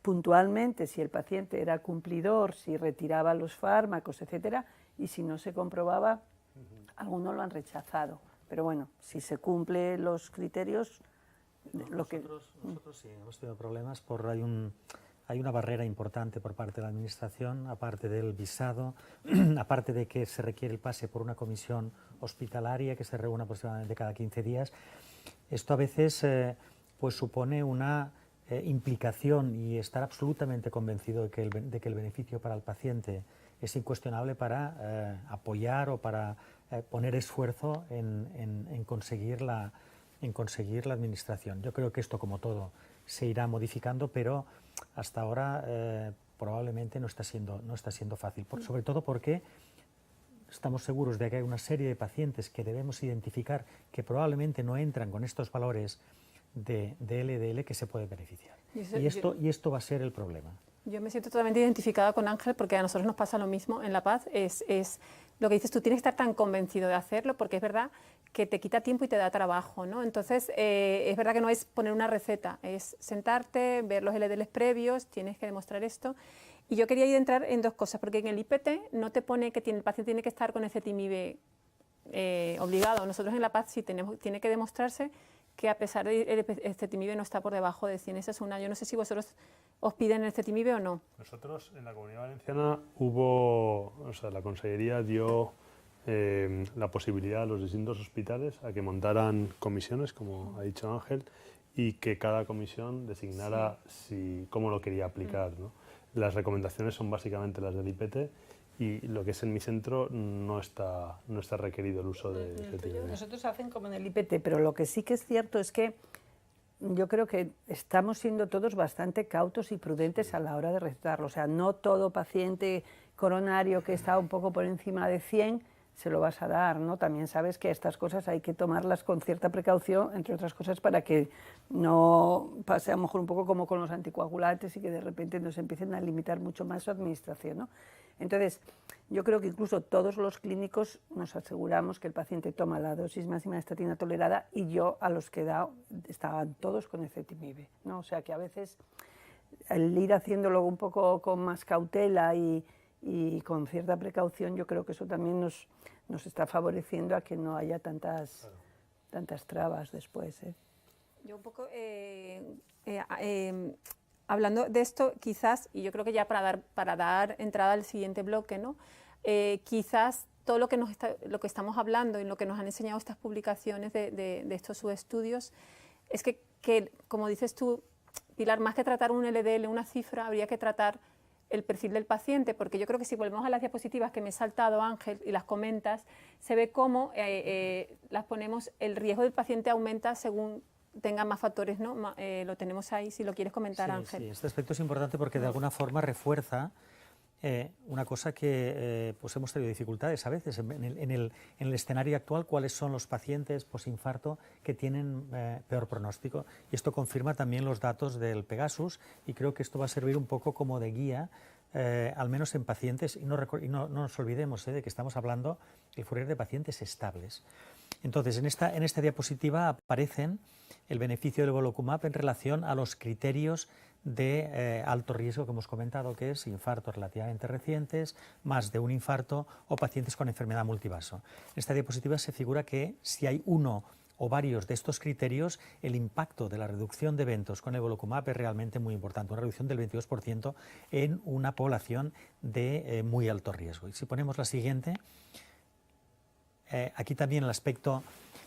puntualmente si el paciente era cumplidor, si retiraba los fármacos, etcétera, y si no se comprobaba, algunos lo han rechazado. Pero bueno, si se cumplen los criterios, Nosotros sí hemos tenido problemas hay una barrera importante por parte de la Administración, aparte del visado, aparte de que se requiere el pase por una comisión hospitalaria que se reúne aproximadamente cada 15 días. Esto a veces pues supone una implicación y estar absolutamente convencido de que el beneficio para el paciente es incuestionable para apoyar o para poner esfuerzo en conseguir la administración. Yo creo que esto, como todo, se irá modificando, pero hasta ahora probablemente no está siendo fácil, sobre todo porque estamos seguros de que hay una serie de pacientes que debemos identificar que probablemente no entran con estos valores de LDL que se pueden beneficiar. Y esto va a ser el problema. Yo me siento totalmente identificada con Ángel porque a nosotros nos pasa lo mismo en La Paz. Es lo que dices, tú tienes que estar tan convencido de hacerlo porque es verdad que te quita tiempo y te da trabajo, ¿no? Entonces, es verdad que no es poner una receta, es sentarte, ver los LDLs previos, tienes que demostrar esto. Y yo quería entrar en dos cosas, porque en el IPT no te pone que el paciente tiene que estar con ezetimibe obligado. Nosotros en La Paz sí tiene que demostrarse que a pesar de el ezetimibe no está por debajo de 100. Esa es una. Yo no sé si vosotros os piden el ezetimibe o no. Nosotros en la Comunidad Valenciana la Consellería dio la posibilidad a los distintos hospitales a que montaran comisiones, como ha dicho Ángel, y que cada comisión designara cómo lo quería aplicar, ¿no? Las recomendaciones son básicamente las del IPT, y lo que es en mi centro no está requerido el uso de ezetimibe. Nosotros hacen como en el IPT, pero lo que sí que es cierto es que yo creo que estamos siendo todos bastante cautos y prudentes a la hora de recetarlo. O sea, no todo paciente coronario que está un poco por encima de 100 se lo vas a dar, ¿no? También sabes que estas cosas hay que tomarlas con cierta precaución, entre otras cosas, para que no pase a lo mejor un poco como con los anticoagulantes y que de repente nos empiecen a limitar mucho más su administración, ¿no? Entonces, yo creo que incluso todos los clínicos nos aseguramos que el paciente toma la dosis máxima de estatina tolerada, y yo a los que he dado estaban todos con ezetimibe, ¿no? O sea que a veces el ir haciéndolo un poco con más cautela y con cierta precaución, yo creo que eso también nos está favoreciendo a que no haya tantas trabas después, ¿eh? Yo un poco, hablando de esto, quizás, y yo creo que ya para dar entrada al siguiente bloque, ¿no? Quizás todo lo que estamos hablando y lo que nos han enseñado estas publicaciones de estos subestudios es que, como dices tú, Pilar, más que tratar un LDL, una cifra, habría que tratar el perfil del paciente, porque yo creo que si volvemos a las diapositivas que me he saltado, Ángel, y las comentas, se ve cómo las ponemos, el riesgo del paciente aumenta según tenga más factores, ¿no? Lo tenemos ahí, si lo quieres comentar, Ángel. Sí, este aspecto es importante porque de alguna forma refuerza una cosa que pues hemos tenido dificultades a veces en el escenario actual. ¿Cuáles son los pacientes posinfarto que tienen peor pronóstico? Y esto confirma también los datos del Pegasus, y creo que esto va a servir un poco como de guía, al menos en pacientes, y no nos olvidemos de que estamos hablando el Fourier de pacientes estables. Entonces, en esta diapositiva aparecen el beneficio del Evolocumab en relación a los criterios de alto riesgo que hemos comentado, que es infartos relativamente recientes, más de un infarto o pacientes con enfermedad multivaso. En esta diapositiva se figura que si hay uno o varios de estos criterios, el impacto de la reducción de eventos con Evolocumab es realmente muy importante, una reducción del 22% en una población de muy alto riesgo. Y si ponemos la siguiente, aquí también el aspecto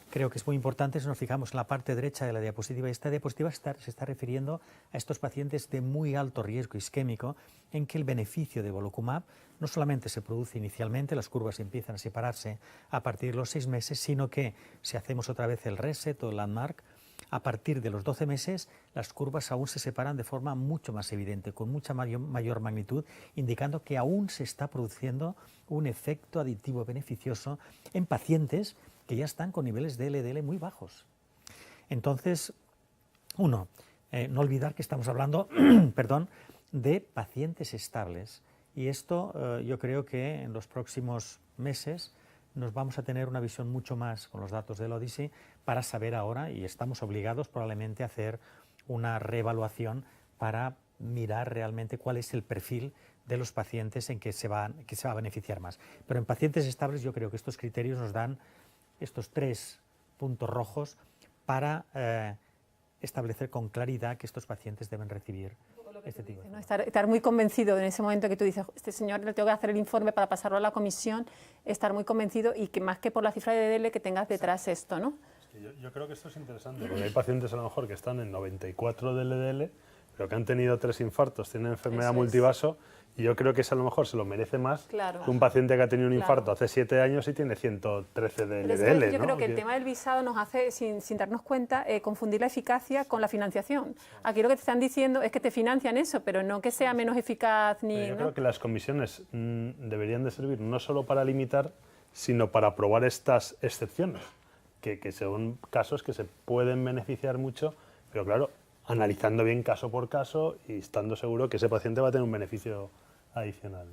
creo que es muy importante. Si nos fijamos en la parte derecha de la diapositiva, esta diapositiva se está refiriendo a estos pacientes de muy alto riesgo isquémico, en que el beneficio de Evolocumab no solamente se produce inicialmente, las curvas empiezan a separarse a partir de los 6 meses, sino que si hacemos otra vez el reset o el landmark, a partir de los 12 meses las curvas aún se separan de forma mucho más evidente, con mucha mayor magnitud, indicando que aún se está produciendo un efecto aditivo beneficioso en pacientes que ya están con niveles de LDL muy bajos. Entonces, no olvidar que estamos hablando perdón, de pacientes estables, y esto yo creo que en los próximos meses nos vamos a tener una visión mucho más con los datos del Odyssey para saber ahora, y estamos obligados probablemente a hacer una reevaluación para mirar realmente cuál es el perfil de los pacientes en que se va a beneficiar más. Pero en pacientes estables yo creo que estos criterios nos dan estos 3 puntos rojos para establecer con claridad que estos pacientes deben recibir este tipo de... ¿no? Estar muy convencido en ese momento que tú dices, este señor le tengo que hacer el informe para pasarlo a la comisión, estar muy convencido, y que más que por la cifra de LDL que tengas detrás esto, ¿no? Es que yo creo que esto es interesante, porque hay pacientes a lo mejor que están en 94 de LDL, pero que han tenido 3 infartos, tienen enfermedad multivaso, y yo creo que eso a lo mejor se lo merece más que un paciente que ha tenido un infarto hace 7 años y tiene 113 de LDL. Yo creo que el tema del visado nos hace, sin darnos cuenta, confundir la eficacia con la financiación. Aquí lo que te están diciendo es que te financian eso, pero no que sea menos eficaz ni... Yo creo que las comisiones deberían de servir no solo para limitar, sino para aprobar estas excepciones, que son casos que se pueden beneficiar mucho, pero claro, analizando bien caso por caso y estando seguro que ese paciente va a tener un beneficio adicional.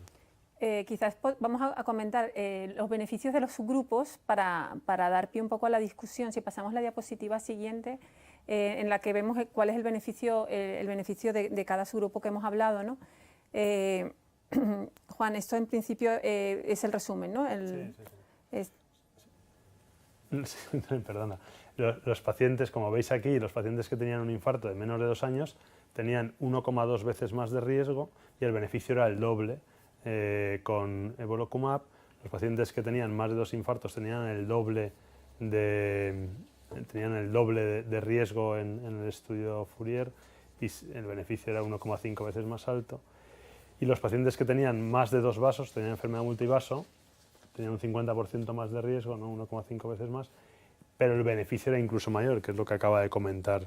Quizás vamos a comentar los beneficios de los subgrupos para dar pie un poco a la discusión. Si pasamos la diapositiva siguiente, en la que vemos cuál es el beneficio de cada subgrupo que hemos hablado, ¿no? Juan, esto en principio es el resumen, ¿no? Sí. Perdona. Los pacientes, como veis aquí, los pacientes que tenían un infarto de menos de 2 años tenían 1,2 veces más de riesgo y el beneficio era el doble con evolocumab. Los pacientes que tenían más de 2 infartos tenían el doble de riesgo en el estudio Fourier y el beneficio era 1,5 veces más alto. Y los pacientes que tenían más de 2 vasos, tenían enfermedad multivaso, tenían un 50% más de riesgo, ¿no? 1,5 veces más, pero el beneficio era incluso mayor, que es lo que acaba de comentar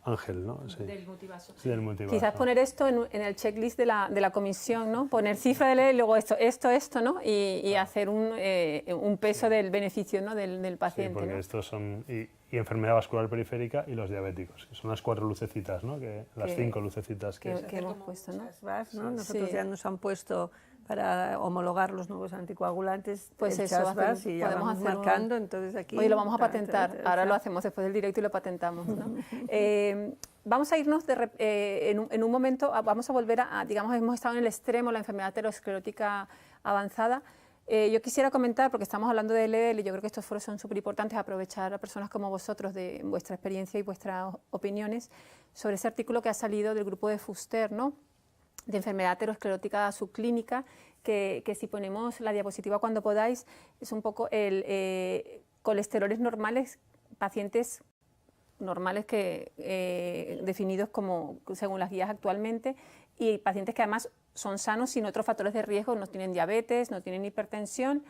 Ángel, ¿no? Sí. Del multivaso. Sí, del multivaso. Quizás poner esto en el checklist de la comisión, ¿no? Poner cifra de ley y luego esto, ¿no? Y hacer un peso del beneficio, ¿no? del paciente. Sí, porque ¿no? estos son... Y enfermedad vascular periférica y los diabéticos, que son las 4 lucecitas, ¿no? Las 5 lucecitas que hemos puesto, ¿no? ¿no? Nosotros Sí. ya nos han puesto para homologar los nuevos anticoagulantes, Pues el eso, CHAS-VAS, y ya podemos vamos hacer marcando, entonces aquí... Hoy lo vamos a patentar, ahora lo hacemos después del directo y lo patentamos, ¿no? Vamos a irnos en un momento, vamos a volver digamos, hemos estado en el extremo, la enfermedad aterosclerótica avanzada. Yo quisiera comentar, porque estamos hablando de LDL, y yo creo que estos foros son súper importantes, aprovechar a personas como vosotros de vuestra experiencia y vuestras opiniones sobre ese artículo que ha salido del grupo de Fuster, ¿no? De enfermedad aterosclerótica subclínica, que si ponemos la diapositiva cuando podáis, es un poco colesteroles normales, pacientes normales definidos como según las guías actualmente, y pacientes que además son sanos sin otros factores de riesgo, no tienen diabetes, no tienen hipertensión,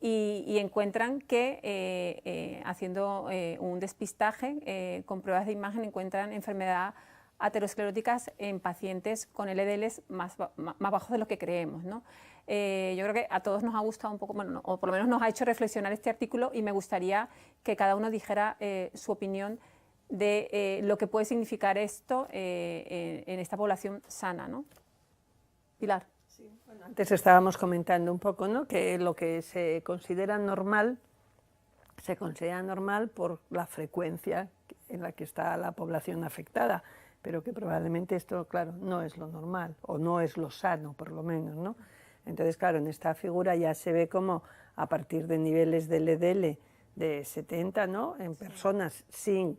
y encuentran que haciendo un despistaje con pruebas de imagen encuentran enfermedad ateroscleróticas en pacientes con LDLs más bajos de lo que creemos, ¿no? Yo creo que a todos nos ha gustado un poco, bueno, o por lo menos nos ha hecho reflexionar este artículo, y me gustaría que cada uno dijera su opinión de lo que puede significar esto en esta población sana, ¿no? Pilar. Sí, bueno, antes estábamos comentando un poco, ¿no? Que lo que se considera normal por la frecuencia en la que está la población afectada, pero que probablemente esto, claro, no es lo normal, o no es lo sano, por lo menos, ¿no? Entonces, claro, en esta figura ya se ve como a partir de niveles de LDL de 70, ¿no? En personas sin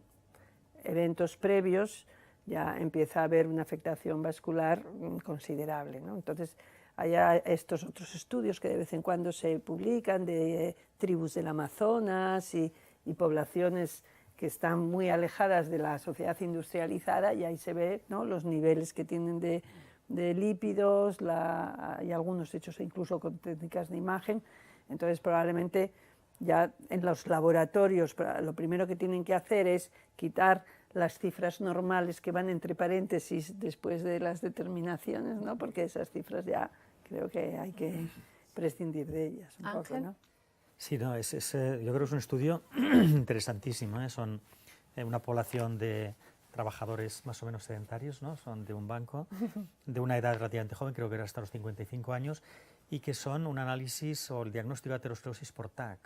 eventos previos ya empieza a haber una afectación vascular considerable, ¿no? Entonces, hay estos otros estudios que de vez en cuando se publican de tribus del Amazonas y poblaciones que están muy alejadas de la sociedad industrializada, y ahí se ve, ¿no? Los niveles que tienen de lípidos, hay algunos hechos incluso con técnicas de imagen. Entonces, probablemente ya en los laboratorios lo primero que tienen que hacer es quitar las cifras normales que van entre paréntesis después de las determinaciones, ¿no? Porque esas cifras ya creo que hay que prescindir de ellas un poco, ¿no? Sí, no, yo creo que es un estudio interesantísimo, ¿eh? Son una población de trabajadores más o menos sedentarios, ¿no? Son de un banco, de una edad relativamente joven, creo que era hasta los 55 años, y que son un análisis o el diagnóstico de aterosclerosis por TAC.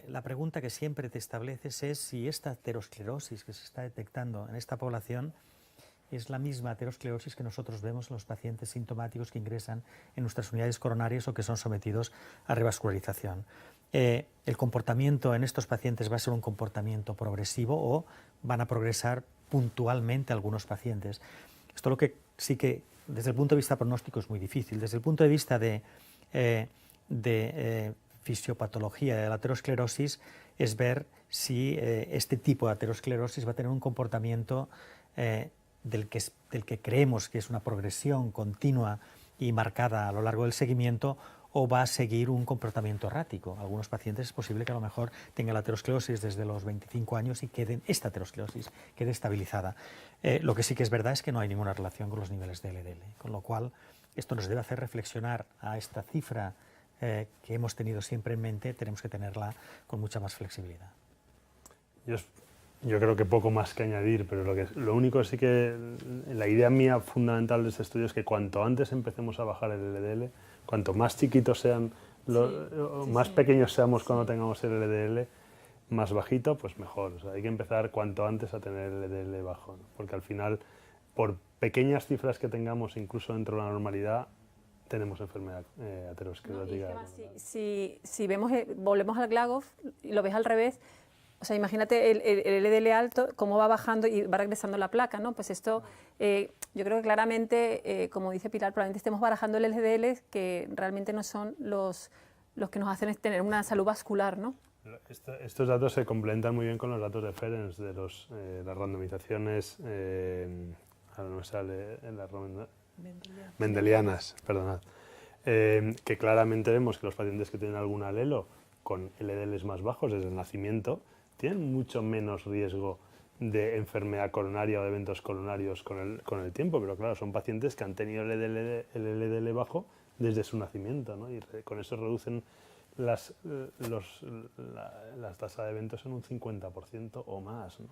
La pregunta que siempre te estableces es si esta aterosclerosis que se está detectando en esta población es la misma aterosclerosis que nosotros vemos en los pacientes sintomáticos que ingresan en nuestras unidades coronarias o que son sometidos a revascularización. El comportamiento en estos pacientes va a ser un comportamiento progresivo o van a progresar puntualmente algunos pacientes. Esto lo que sí que desde el punto de vista pronóstico es muy difícil. Desde el punto de vista de fisiopatología de la aterosclerosis es ver si este tipo de aterosclerosis va a tener un comportamiento del que creemos que es una progresión continua y marcada a lo largo del seguimiento, o va a seguir un comportamiento errático. Algunos pacientes es posible que a lo mejor tengan la aterosclerosis desde los 25 años y esta aterosclerosis quede estabilizada. Lo que sí que es verdad es que no hay ninguna relación con los niveles de LDL, con lo cual esto nos debe hacer reflexionar a esta cifra que hemos tenido siempre en mente, tenemos que tenerla con mucha más flexibilidad. Yo creo que poco más que añadir, pero lo único sí que la idea mía fundamental de este estudio es que cuanto antes empecemos a bajar el LDL, cuanto más chiquitos sean, más pequeños seamos cuando tengamos el LDL, más bajito, pues mejor. O sea, hay que empezar cuanto antes a tener el LDL bajo, ¿no? Porque al final, por pequeñas cifras que tengamos, incluso dentro de la normalidad, tenemos enfermedad aterosclerótica. Si volvemos al GLAGOV y lo ves al revés, O sea, imagínate el LDL alto, cómo va bajando y va regresando la placa, ¿no? Pues esto, yo creo que claramente, como dice Pilar, probablemente estemos barajando el LDL que realmente no son los que nos hacen tener una salud vascular, ¿no? Estos datos se complementan muy bien con los datos de Ferenc, de las randomizaciones, ahora no me sale, mendelianas, perdonad, que claramente vemos que los pacientes que tienen algún alelo con LDLs más bajos desde el nacimiento tienen mucho menos riesgo de enfermedad coronaria o de eventos coronarios con el tiempo, pero claro, son pacientes que han tenido el LDL bajo desde su nacimiento, ¿no? Y con eso reducen las tasas de eventos en un 50% o más, ¿no?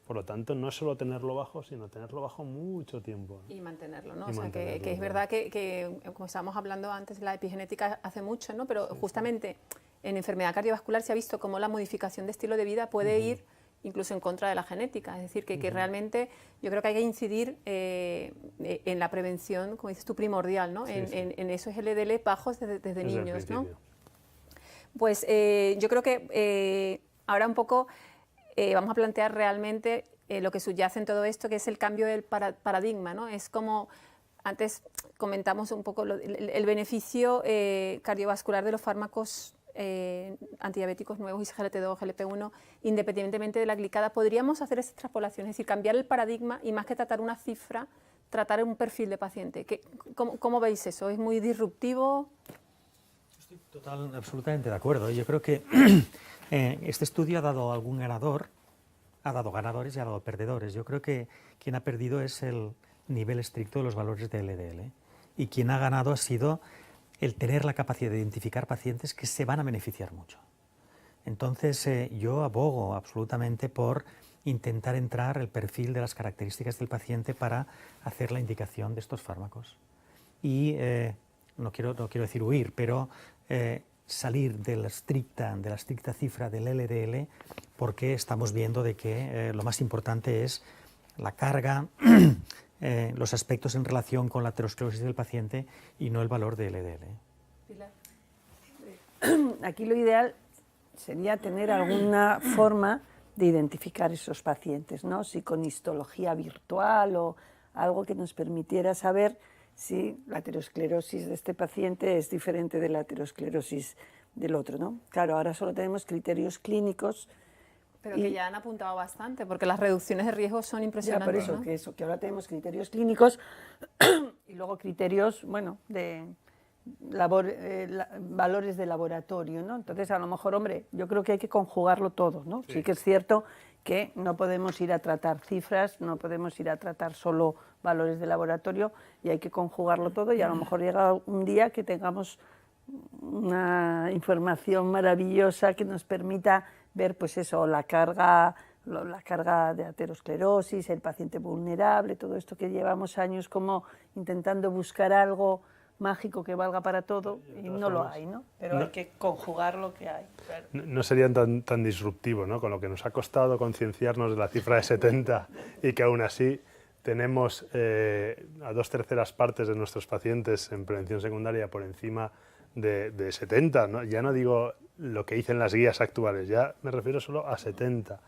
Por lo tanto, no es solo tenerlo bajo, sino tenerlo bajo mucho tiempo, ¿no? Y mantenerlo, ¿no? Y o sea, mantenerlo, que es verdad que, como estábamos hablando antes, la epigenética hace mucho, ¿no? Pero justamente en enfermedad cardiovascular se ha visto cómo la modificación de estilo de vida puede ir incluso en contra de la genética. Es decir, que realmente yo creo que hay que incidir en la prevención, como dices tú, primordial, ¿no? En esos LDL bajos desde niños, ¿no? Pues yo creo que ahora un poco vamos a plantear realmente lo que subyace en todo esto, que es el cambio del paradigma, ¿no? Es como antes comentamos un poco el beneficio cardiovascular de los fármacos antidiabéticos nuevos, ISGLT2, GLP-1, independientemente de la glicada. ¿Podríamos hacer esa extrapolación? Es decir, cambiar el paradigma y más que tratar una cifra, tratar un perfil de paciente. ¿Cómo veis eso? ¿Es muy disruptivo? Estoy absolutamente de acuerdo. Yo creo que este estudio ha dado algún ganador, ha dado ganadores y ha dado perdedores. Yo creo que quien ha perdido es el nivel estricto de los valores de LDL y quien ha ganado ha sido el tener la capacidad de identificar pacientes que se van a beneficiar mucho. Entonces yo abogo absolutamente por intentar entrar el perfil de las características del paciente para hacer la indicación de estos fármacos. Y no quiero decir huir, pero salir de la estricta cifra del LDL, porque estamos viendo de que lo más importante es la carga, los aspectos en relación con la aterosclerosis del paciente y no el valor de LDL. Pilar. Aquí lo ideal sería tener alguna forma de identificar esos pacientes, ¿no? Si con histología virtual o algo que nos permitiera saber si la aterosclerosis de este paciente es diferente de la aterosclerosis del otro, ¿no? Claro, ahora solo tenemos criterios clínicos. Pero que ya han apuntado bastante, porque las reducciones de riesgo son impresionantes. Ya, por ¿no? que ahora tenemos criterios clínicos y luego criterios, bueno, de valores de laboratorio, ¿no? Entonces, a lo mejor, hombre, yo creo que hay que conjugarlo todo, ¿no? Sí que es cierto que no podemos ir a tratar cifras, no podemos ir a tratar solo valores de laboratorio y hay que conjugarlo todo y a lo mejor llega un día que tengamos una información maravillosa que nos permita ver, pues eso, la carga de aterosclerosis, el paciente vulnerable, todo esto que llevamos años como intentando buscar algo mágico que valga para todo y no lo hay, ¿no? Pero hay que conjugar lo que hay. Claro. No sería tan disruptivo, ¿no? Con lo que nos ha costado concienciarnos de la cifra de 70 y que aún así tenemos a 2/3 partes de nuestros pacientes en prevención secundaria por encima de 70, ¿no? Ya no digo lo que dicen las guías actuales, ya me refiero solo a 70.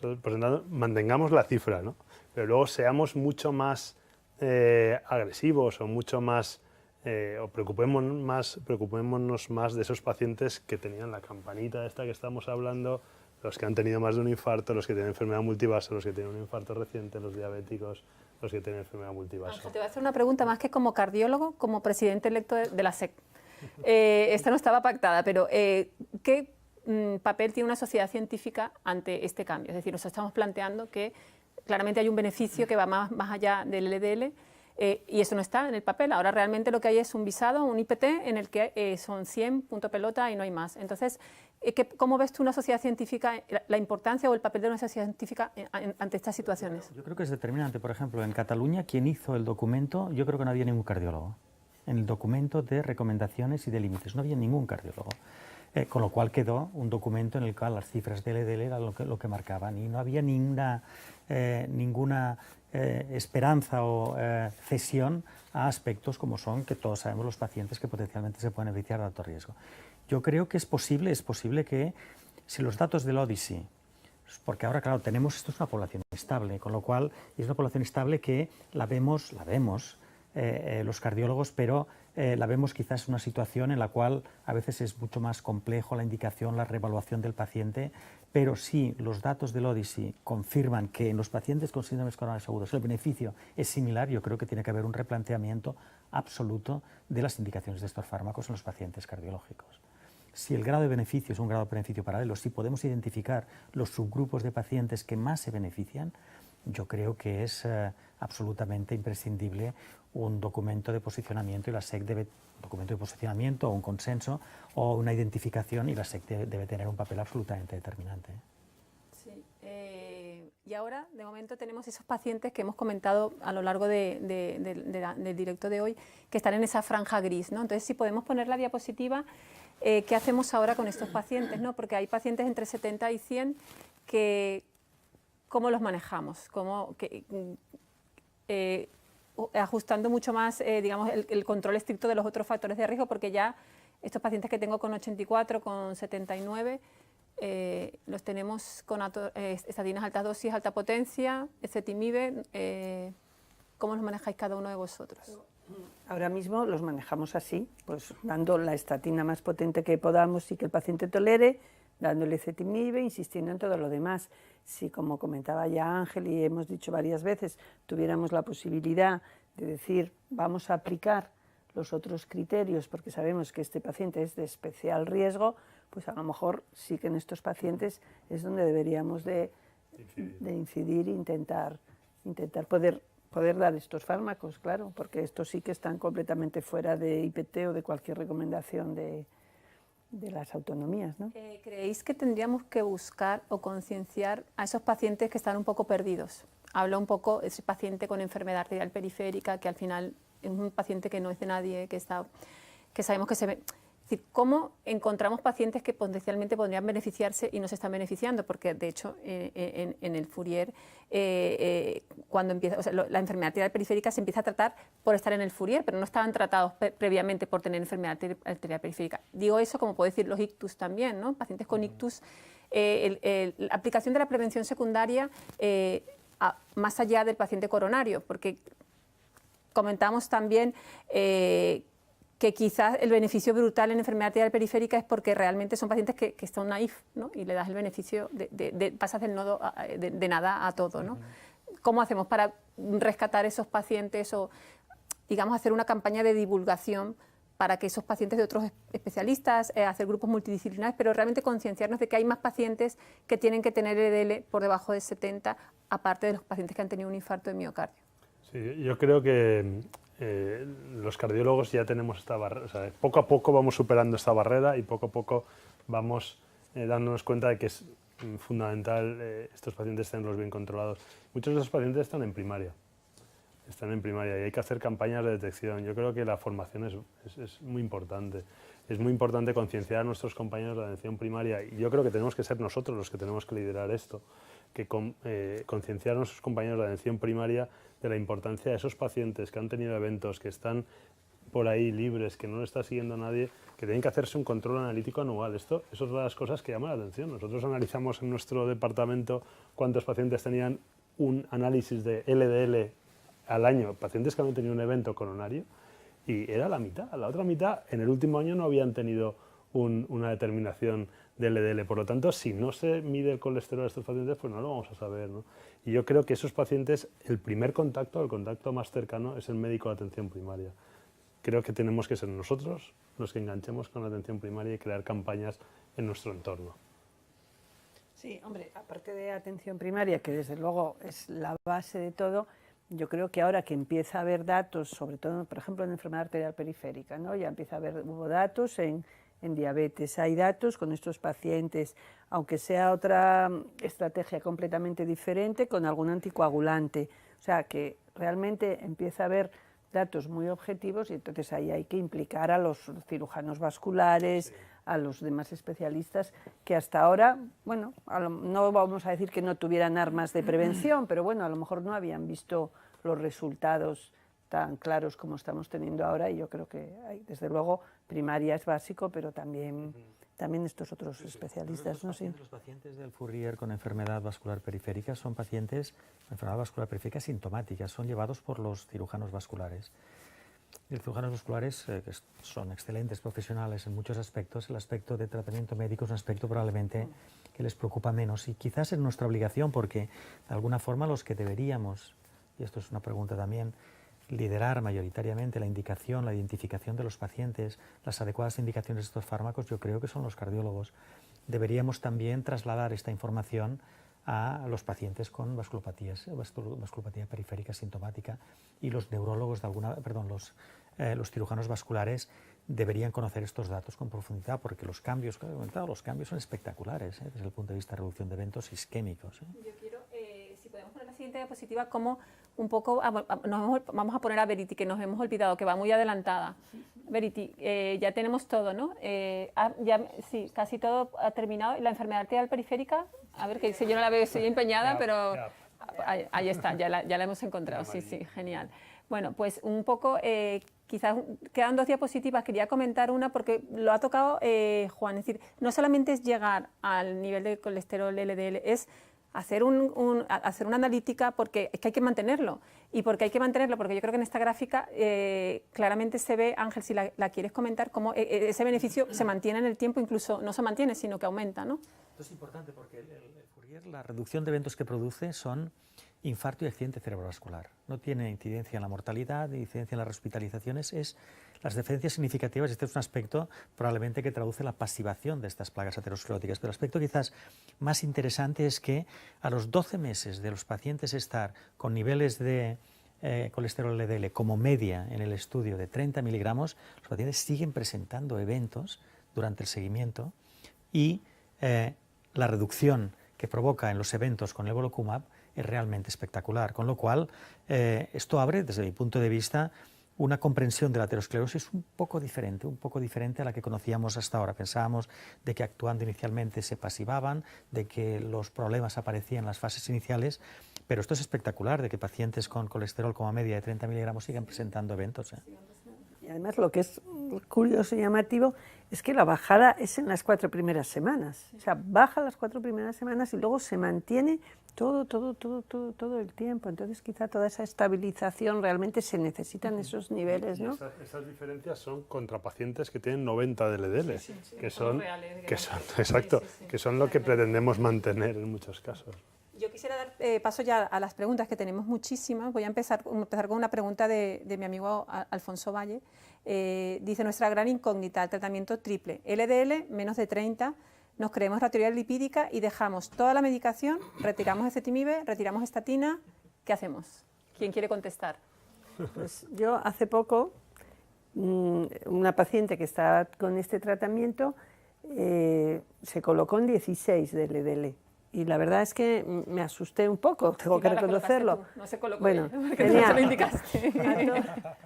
Por lo tanto, mantengamos la cifra, ¿no? Pero luego seamos mucho más agresivos o mucho más o preocupémonos más de esos pacientes que tenían la campanita esta que estamos hablando, los que han tenido más de un infarto, los que tienen enfermedad multivasa, los que tienen un infarto reciente, los diabéticos, los que tienen enfermedad multivasa. Ángel, te voy a hacer una pregunta más que como cardiólogo, como presidente electo de la SEC. Esta no estaba pactada, pero ¿qué papel tiene una sociedad científica ante este cambio? Es decir, nos estamos planteando que claramente hay un beneficio que va más allá del LDL, y eso no está en el papel. Ahora realmente lo que hay es un visado, un IPT, en el que son 100, punto pelota, y no hay más. Entonces, ¿cómo ves tú una sociedad científica, la importancia o el papel de una sociedad científica ante estas situaciones? Yo creo que es determinante. Por ejemplo, en Cataluña, quien hizo el documento, yo creo que no había ningún cardiólogo. En el documento de recomendaciones y de límites no había ningún cardiólogo. Con lo cual quedó un documento en el cual las cifras de LDL eran lo que marcaban y no había ninguna esperanza o cesión a aspectos como son, que todos sabemos, los pacientes que potencialmente se pueden beneficiar de alto riesgo. Yo creo que es posible que si los datos del Odyssey Porque ahora, claro, esto es una población estable, con lo cual es una población estable que la vemos los cardiólogos, pero la vemos quizás en una situación en la cual a veces es mucho más complejo la indicación, la reevaluación del paciente, pero si los datos del Odyssey confirman que en los pacientes con síndromes coronarios agudos el beneficio es similar, yo creo que tiene que haber un replanteamiento absoluto de las indicaciones de estos fármacos en los pacientes cardiológicos. Si el grado de beneficio es un grado de beneficio paralelo, si podemos identificar los subgrupos de pacientes que más se benefician, yo creo que es absolutamente imprescindible un documento de posicionamiento y la SEC debe, un documento de posicionamiento o un consenso o una identificación y la SEC debe tener un papel absolutamente determinante. Sí. Y ahora, de momento, tenemos esos pacientes que hemos comentado a lo largo del directo de hoy, que están en esa franja gris, ¿no? Entonces, si podemos poner la diapositiva, ¿qué hacemos ahora con estos pacientes, ¿no? Porque hay pacientes entre 70 y 100 que, ¿cómo los manejamos? Ajustando mucho más, digamos, el control estricto de los otros factores de riesgo, porque ya estos pacientes que tengo con 84, con 79, los tenemos con estatinas altas dosis, alta potencia, ezetimibe. ¿Cómo los manejáis cada uno de vosotros? Ahora mismo los manejamos así, pues dando la estatina más potente que podamos y que el paciente tolere, dándole ezetimibe, insistiendo en todo lo demás. Si, como comentaba ya Ángel y hemos dicho varias veces, tuviéramos la posibilidad de decir vamos a aplicar los otros criterios porque sabemos que este paciente es de especial riesgo, pues a lo mejor sí que en estos pacientes es donde deberíamos de incidir e intentar poder dar estos fármacos, claro, porque estos sí que están completamente fuera de IPT o de cualquier recomendación de las autonomías, ¿no? ¿Creéis que tendríamos que buscar o concienciar a esos pacientes que están un poco perdidos? Hablo un poco de ese paciente con enfermedad arterial periférica, que al final es un paciente que no es de nadie, que sabemos que se ve. Es decir, ¿cómo encontramos pacientes que potencialmente podrían beneficiarse y no se están beneficiando? Porque, de hecho, en el Fourier, cuando empieza, o sea, la enfermedad arterial periférica se empieza a tratar por estar en el Fourier, pero no estaban tratados previamente por tener enfermedad arterial periférica. Digo eso como puedo decir los ictus también, ¿no? Pacientes con ictus, la aplicación de la prevención secundaria más allá del paciente coronario, porque comentamos también que quizás el beneficio brutal en enfermedad arterial periférica es porque realmente son pacientes que son naif, ¿no? Y le das el beneficio pasas del nodo de nada a todo, ¿no? ¿Cómo hacemos para rescatar esos pacientes o, digamos, hacer una campaña de divulgación para que esos pacientes de otros especialistas, hacer grupos multidisciplinares, pero realmente concienciarnos de que hay más pacientes que tienen que tener LDL por debajo de 70, aparte de los pacientes que han tenido un infarto de miocardio? Sí, yo creo que los cardiólogos ya tenemos esta barrera, o sea, poco a poco vamos superando esta barrera y poco a poco vamos dándonos cuenta de que es fundamental estos pacientes tenerlos bien controlados. Muchos de esos pacientes están en primaria y hay que hacer campañas de detección. Yo creo que la formación es muy importante. Es muy importante concienciar a nuestros compañeros de atención primaria y yo creo que tenemos que ser nosotros los que tenemos que liderar esto, que concienciar a nuestros compañeros de atención primaria de la importancia de esos pacientes que han tenido eventos, que están por ahí libres, que no lo está siguiendo nadie, que tienen que hacerse un control analítico anual. Eso es una de las cosas que llaman la atención. Nosotros analizamos en nuestro departamento cuántos pacientes tenían un análisis de LDL al año, pacientes que habían tenido un evento coronario, y era la mitad. La otra mitad en el último año no habían tenido una determinación de LDL. Por lo tanto, si no se mide el colesterol de estos pacientes, pues no lo vamos a saber, ¿no? Y yo creo que esos pacientes, el primer contacto, el contacto más cercano, es el médico de atención primaria. Creo que tenemos que ser nosotros los que enganchemos con la atención primaria y crear campañas en nuestro entorno. Sí, hombre, aparte de atención primaria, que desde luego es la base de todo, yo creo que ahora que empieza a haber datos, sobre todo, por ejemplo, en enfermedad arterial periférica, ¿no? Ya empieza a haber, hubo datos en diabetes, hay datos con estos pacientes, aunque sea otra estrategia completamente diferente, con algún anticoagulante. O sea, que realmente empieza a haber datos muy objetivos y entonces ahí hay que implicar a los cirujanos vasculares, sí, a los demás especialistas que hasta ahora, bueno, no vamos a decir que no tuvieran armas de prevención, pero bueno, a lo mejor no habían visto los resultados tan claros como estamos teniendo ahora y yo creo que desde luego primaria es básico, pero también también estos otros especialistas, ¿no? Sí. Los pacientes del Fourier con enfermedad vascular periférica son pacientes con enfermedad vascular periférica sintomática, son llevados por los cirujanos vasculares. Y los cirujanos vasculares, que son excelentes profesionales en muchos aspectos, el aspecto de tratamiento médico es un aspecto probablemente que les preocupa menos, y quizás es nuestra obligación, porque de alguna forma los que deberíamos, y esto es una pregunta también, liderar mayoritariamente la indicación, la identificación de los pacientes, las adecuadas indicaciones de estos fármacos, yo creo que son los cardiólogos. Deberíamos también trasladar esta información a los pacientes con vasculopatía periférica sintomática, y los neurólogos los cirujanos vasculares deberían conocer estos datos con profundidad, porque los cambios que he comentado, los cambios son espectaculares desde el punto de vista de reducción de eventos isquémicos. Yo quiero, si podemos poner la siguiente diapositiva, como un poco, vamos a poner a Verity, que nos hemos olvidado, que va muy adelantada. Verity, ya tenemos todo, ¿no? Sí, casi todo ha terminado. ¿Y la enfermedad arterial periférica? A ver, que si yo no la veo, estoy empeñada, pero ahí está, ya la hemos encontrado. Sí, genial. Bueno, pues un poco, quizás quedan 2 diapositivas, quería comentar una porque lo ha tocado Juan, es decir, no solamente es llegar al nivel de colesterol LDL, es hacer una analítica, porque es que hay que mantenerlo. ¿Y por qué hay que mantenerlo? Porque yo creo que en esta gráfica claramente se ve, Ángel, si la quieres comentar, cómo ese beneficio se mantiene en el tiempo, incluso no se mantiene, sino que aumenta, ¿no? Esto es importante porque el Fourier, la reducción de eventos que produce son infarto y accidente cerebrovascular. No tiene incidencia en la mortalidad, ni incidencia en las hospitalizaciones, es las diferencias significativas. Este es un aspecto probablemente que traduce la pasivación de estas plagas ateroscleróticas. Pero el aspecto quizás más interesante es que a los 12 meses de los pacientes estar con niveles de colesterol LDL como media en el estudio de 30 miligramos, los pacientes siguen presentando eventos durante el seguimiento, y la reducción que provoca en los eventos con levolocumab es realmente espectacular, con lo cual esto abre, desde mi punto de vista, una comprensión de la aterosclerosis un poco diferente a la que conocíamos hasta ahora. Pensábamos de que actuando inicialmente se pasivaban, de que los problemas aparecían en las fases iniciales, pero esto es espectacular, de que pacientes con colesterol como media de 30 miligramos sigan presentando eventos. Y además lo que es curioso y llamativo es que la bajada es en las 4 primeras semanas. O sea, baja las 4 primeras semanas y luego se mantiene todo el tiempo. Entonces quizá toda esa estabilización realmente se necesitan esos niveles, ¿no? Esas diferencias son contra pacientes que tienen 90 de LDL, que son reales, exacto, que son lo que pretendemos mantener en muchos casos. Yo quisiera dar paso ya a las preguntas, que tenemos muchísimas. Voy a empezar con una pregunta de mi amigo Alfonso Valle. Dice: nuestra gran incógnita, el tratamiento triple, LDL menos de 30, nos creemos arterial lipídica y dejamos toda la medicación, retiramos ezetimibe, retiramos estatina, ¿qué hacemos? ¿Quién quiere contestar? Pues yo hace poco, una paciente que está con este tratamiento se colocó en 16 de LDL. Y la verdad es que me asusté un poco, tengo que reconocerlo. No se colocó bueno, ella, porque no se lo indicaste.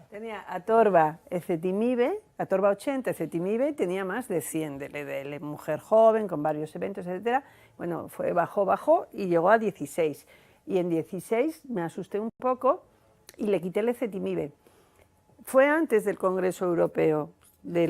Tenía atorva, ezetimibe, atorva 80, ezetimibe, tenía más de 100 de LDL, mujer joven, con varios eventos, etcétera. Bueno, bajó y llegó a 16. Y en 16 me asusté un poco y le quité el ezetimibe. Fue antes del Congreso Europeo. Si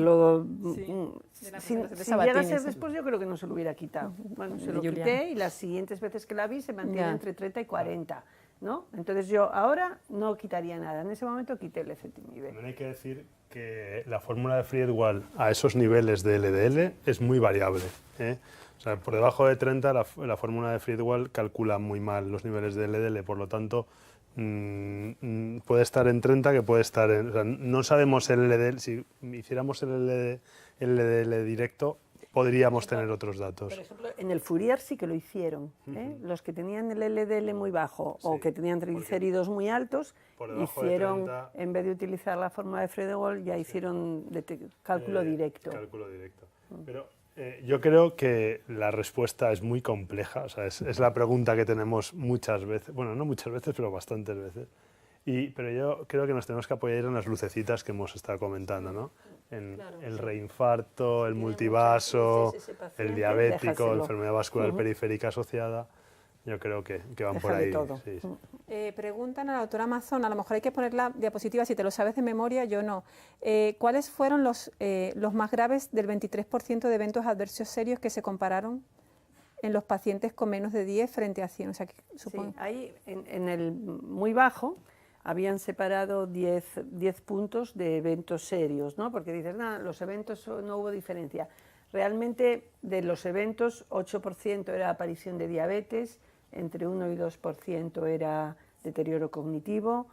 llegara a ser después, yo creo que no se lo hubiera quitado. Bueno, se lo quité, y las siguientes veces que la vi se mantiene entre 30 y 40, ¿no? Entonces yo ahora no quitaría nada. En ese momento quité el ezetimibe. También hay que decir que la fórmula de Friedewald a esos niveles de LDL es muy variable, ¿eh? O sea, por debajo de 30 la fórmula de Friedewald calcula muy mal los niveles de LDL, por lo tanto puede estar en 30, que puede estar en... O sea, no sabemos el LDL, si hiciéramos el LDL directo podríamos tener otros datos. Por ejemplo, en el Fourier sí que lo hicieron, ¿eh? Los que tenían el LDL muy bajo o que tenían triglicéridos muy altos, hicieron, en vez de utilizar la fórmula de Friedewald, ya hicieron cálculo directo. Cálculo directo. Pero yo creo que la respuesta es muy compleja, o sea, es la pregunta que tenemos muchas veces, bueno, no muchas veces, pero bastantes veces. Pero yo creo que nos tenemos que apoyar en las lucecitas que hemos estado comentando, ¿no? En el reinfarto, el multivaso, el diabético, la enfermedad vascular periférica asociada. yo creo que van Deja por de ahí. todo. Sí, sí. Preguntan a la doctora Mazón, a lo mejor hay que poner la diapositiva, si te lo sabes de memoria, yo no. ¿Cuáles fueron los más graves del 23% de eventos adversos serios que se compararon en los pacientes con menos de 10 frente a 100? O sea, supongo. Sí, ahí en el muy bajo habían separado 10 puntos de eventos serios, ¿no? Porque dices, nada, los eventos no hubo diferencia. Realmente de los eventos, 8% era aparición de diabetes, entre 1 y 2% era deterioro cognitivo,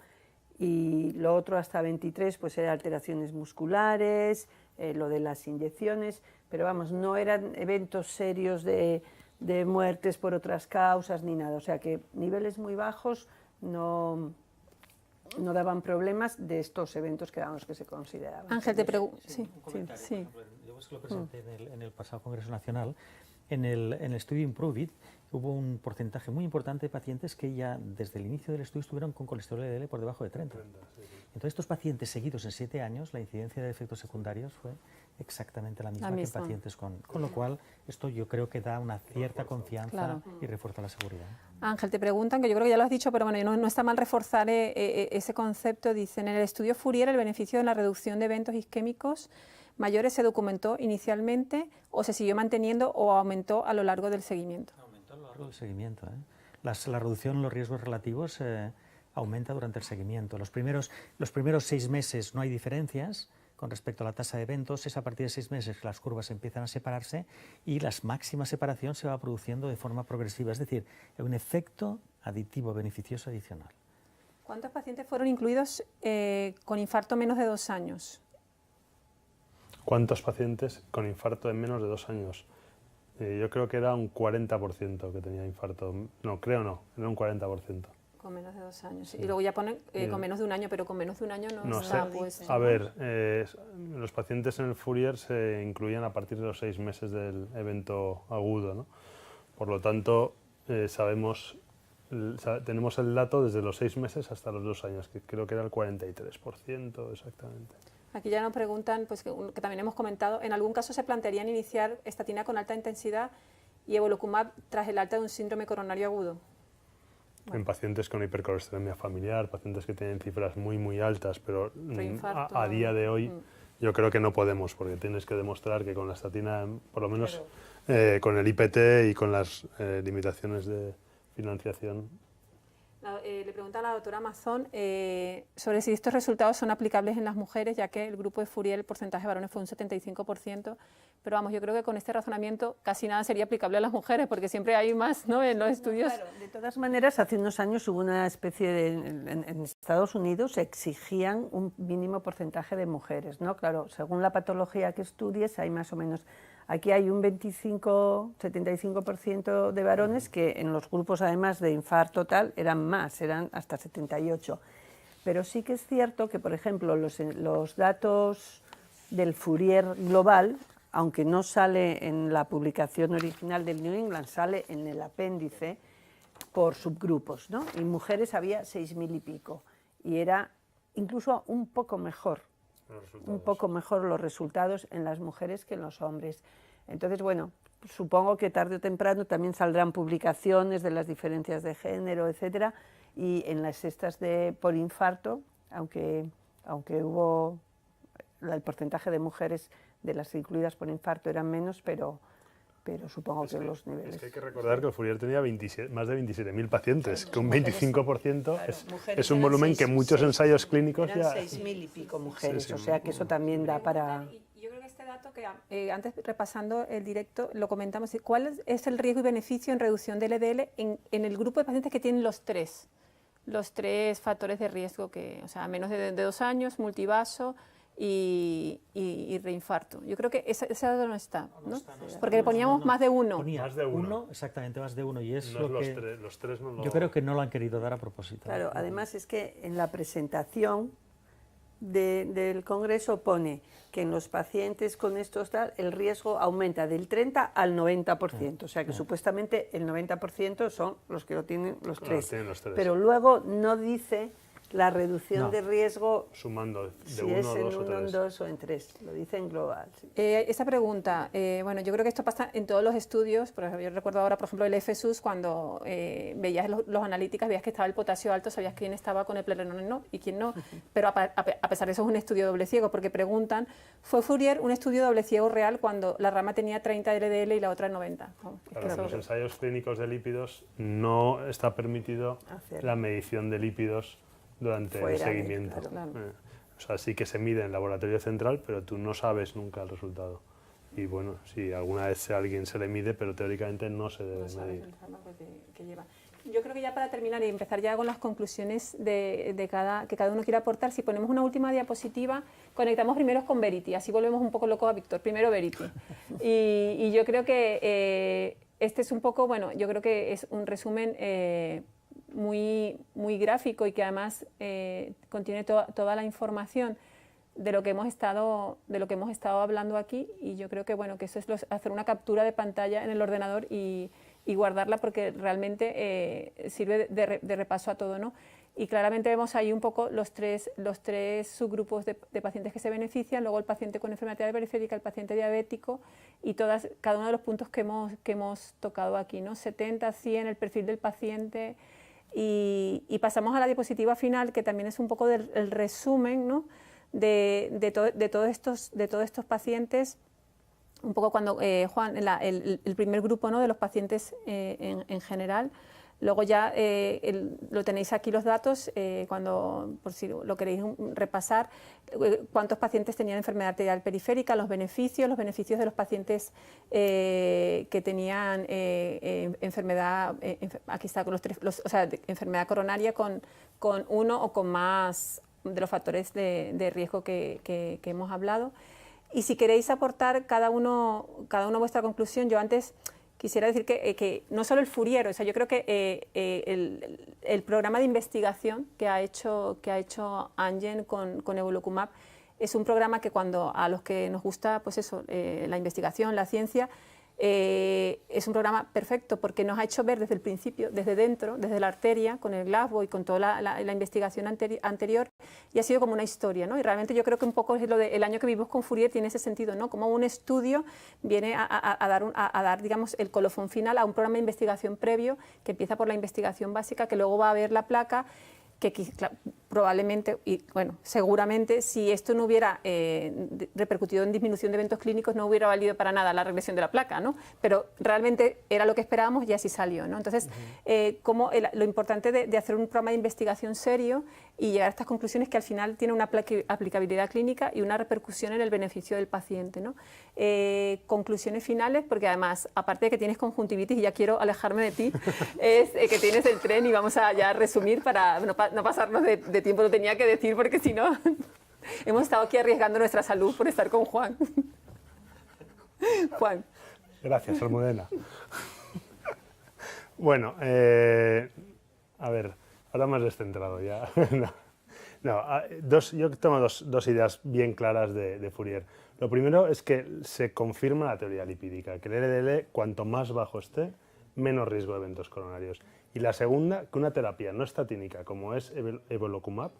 y lo otro hasta 23 pues era alteraciones musculares, lo de las inyecciones, pero vamos, no eran eventos serios de muertes por otras causas ni nada, o sea que niveles muy bajos no daban problemas de estos eventos que eran los que se consideraban. Ángel, te pregunto. Sí, Sí, un comentario. sí. Por ejemplo, yo lo presenté en el pasado Congreso Nacional. En el estudio Improve It hubo un porcentaje muy importante de pacientes que ya desde el inicio del estudio estuvieron con colesterol LDL por debajo de 30. Entonces, estos pacientes seguidos en 7 años, la incidencia de efectos secundarios fue exactamente la misma que en pacientes con lo cual esto yo creo que da una cierta confianza y refuerza la seguridad. Ángel, te preguntan, que yo creo que ya lo has dicho, pero bueno, no está mal reforzar ese concepto. Dicen, en el estudio Fourier el beneficio de la reducción de eventos isquémicos mayores se documentó inicialmente o se siguió manteniendo o aumentó a lo largo del seguimiento. Aumentó a lo largo del seguimiento. La reducción en los riesgos relativos aumenta durante el seguimiento. Los primeros 6 meses no hay diferencias con respecto a la tasa de eventos, es a partir de 6 meses que las curvas empiezan a separarse y la máxima separación se va produciendo de forma progresiva, es decir, un efecto aditivo beneficioso adicional. ¿Cuántos pacientes fueron incluidos con infarto menos de 2 años? ¿Cuántos pacientes con infarto en menos de 2 años? Yo creo que era un 40% que tenía infarto. No, creo no, era un 40%. Con menos de 2 años. Sí. Y luego ya ponen con menos de 1 año, pero con menos de 1 año no está sé. Puesto. A ver, los pacientes en el Fourier se incluían a partir de los 6 meses del evento agudo, ¿no? Por lo tanto, tenemos el dato desde los 6 meses hasta los 2 años, que creo que era el 43% exactamente. Aquí ya nos preguntan, pues que también hemos comentado, ¿en algún caso se plantearían iniciar estatina con alta intensidad y evolocumab tras el alta de un síndrome coronario agudo? En pacientes con hipercolesterolemia familiar, pacientes que tienen cifras muy altas, pero a día de hoy yo creo que no podemos, porque tienes que demostrar que con la estatina, por lo menos con el IPT y con las limitaciones de financiación. Le pregunta a la doctora Mazón sobre si estos resultados son aplicables en las mujeres, ya que el grupo de Fourier, el porcentaje de varones fue un 75%, pero vamos, yo creo que con este razonamiento casi nada sería aplicable a las mujeres, porque siempre hay más, ¿no?, en los estudios. Claro, de todas maneras, hace unos años hubo una especie de... En Estados Unidos exigían un mínimo porcentaje de mujeres, ¿no? Claro, según la patología que estudies, hay más o menos... Aquí hay un 75% de varones que en los grupos, además de infarto tal, eran más, eran hasta 78. Pero sí que es cierto que, por ejemplo, los datos del Fourier global, aunque no sale en la publicación original del New England, sale en el apéndice por subgrupos, ¿no? Y mujeres había 6.000 y pico. Y era incluso un poco mejor los resultados en las mujeres que en los hombres. Entonces, bueno, supongo que tarde o temprano también saldrán publicaciones de las diferencias de género, etcétera, y en las estas por infarto, aunque hubo el porcentaje de mujeres de las incluidas por infarto eran menos, pero supongo que los niveles... Es que hay que recordar que el Fourier tenía más de 27.000 pacientes, que un 25% es un volumen que muchos ensayos clínicos eran ya... 6.000 y pico mujeres, sí, o sea que eso también da para... Yo creo que este dato que antes, repasando el directo, lo comentamos, ¿cuál es el riesgo y beneficio en reducción del LDL en el grupo de pacientes que tienen los tres factores de riesgo, o sea, menos de 2 años, multivaso y reinfarto? Yo creo que ese dato no está, ¿no? Porque le poníamos más de 1. Ponía más de 1. Exactamente, más de 1. Y es No lo es que los tres no lo... yo creo que no lo han querido dar a propósito. Claro, además es que en la presentación del Congreso pone que en los pacientes con estos tal el riesgo aumenta del 30 al 90%, o sea que supuestamente el 90% son los que lo tienen los tres. Tienen los tres. Pero luego no dice la reducción No. de riesgo Sumando de si uno, es en dos o 1, en tres. 2 o en 3. Lo dice en global. Sí. Esa pregunta, bueno, yo creo que esto pasa en todos los estudios. Por ejemplo, yo recuerdo ahora, por ejemplo, el FSUS, cuando veías los analíticas, veías que estaba el potasio alto, sabías quién estaba con el pleronasmo y quién no. Pero a pesar de eso es un estudio doble ciego, porque preguntan, ¿fue Fourier un estudio doble ciego real cuando la rama tenía 30 LDL y la otra 90? No, es que Claro, en eso- los ensayos clínicos de lípidos no está permitido Hacer. la medición de lípidos durante el Fuera de- seguimiento. claro. O sea, sí que se mide en el laboratorio central, pero tú no sabes nunca el resultado. Y bueno, sí, alguna vez a alguien se le mide, pero teóricamente no se debe no sabes medir. el fármaco que lleva. Yo creo que ya para terminar y empezar ya con las conclusiones que cada uno quiera aportar, si ponemos una última diapositiva, conectamos primero con Verity, así volvemos un poco locos a Víctor. Primero Verity. Y yo creo que este es un poco, bueno, yo creo que es un resumen muy gráfico y que además contiene toda la información de lo que hemos estado hablando aquí, y yo creo que bueno, que eso es hacer una captura de pantalla en el ordenador y guardarla, porque realmente sirve de repaso a todo, ¿no? Y claramente vemos ahí un poco los tres subgrupos de pacientes que se benefician, luego el paciente con enfermedad periférica, el paciente diabético, y cada uno de los puntos que hemos tocado aquí, ¿no? 70, 100, el perfil del paciente, y pasamos a la diapositiva final, que también es un poco el resumen, ¿no? de todos estos pacientes, un poco cuando Juan, el primer grupo, ¿no? de los pacientes en general. Luego ya lo tenéis aquí los datos, por si lo queréis repasar, cuántos pacientes tenían enfermedad arterial periférica, los beneficios de los pacientes que tenían enfermedad, aquí está con o sea, enfermedad coronaria con uno o con más de los factores de riesgo que hemos hablado. Y si queréis aportar cada uno vuestra conclusión, yo antes quisiera decir que no solo el Fourier, o sea, yo creo que el programa de investigación que ha hecho Amgen con Evolocumab es un programa que a los que nos gusta pues eso, la investigación, la ciencia, es un programa perfecto, porque nos ha hecho ver desde el principio, desde dentro, desde la arteria, con el Glasgow y con toda la investigación anterior, y ha sido como una historia, ¿no? Y realmente yo creo que un poco es el año que vivimos con Fourier tiene ese sentido, ¿no? Como un estudio viene a dar, digamos, el colofón final a un programa de investigación previo que empieza por la investigación básica, que luego va a ver la placa, que probablemente, y bueno, seguramente, si esto no hubiera repercutido en disminución de eventos clínicos, no hubiera valido para nada la regresión de la placa, ¿no? Pero realmente era lo que esperábamos y así salió, ¿no? Entonces, lo importante de hacer un programa de investigación serio y llegar a estas conclusiones, que al final tiene una aplicabilidad clínica y una repercusión en el beneficio del paciente, ¿no? Conclusiones finales, porque además, aparte de que tienes conjuntivitis, y ya quiero alejarme de ti, es que tienes el tren, y vamos a ya resumir para no pasarnos de tiempo. Lo tenía que decir porque si no, hemos estado aquí arriesgando nuestra salud por estar con Juan. Juan. Gracias, Almudena. Bueno, a ver, ahora más descentrado ya. Yo tomo dos ideas bien claras de Fourier. Lo primero es que se confirma la teoría lipídica, que el LDL, cuanto más bajo esté, menos riesgo de eventos coronarios. Y la segunda, que una terapia no estatínica como es Evolocumab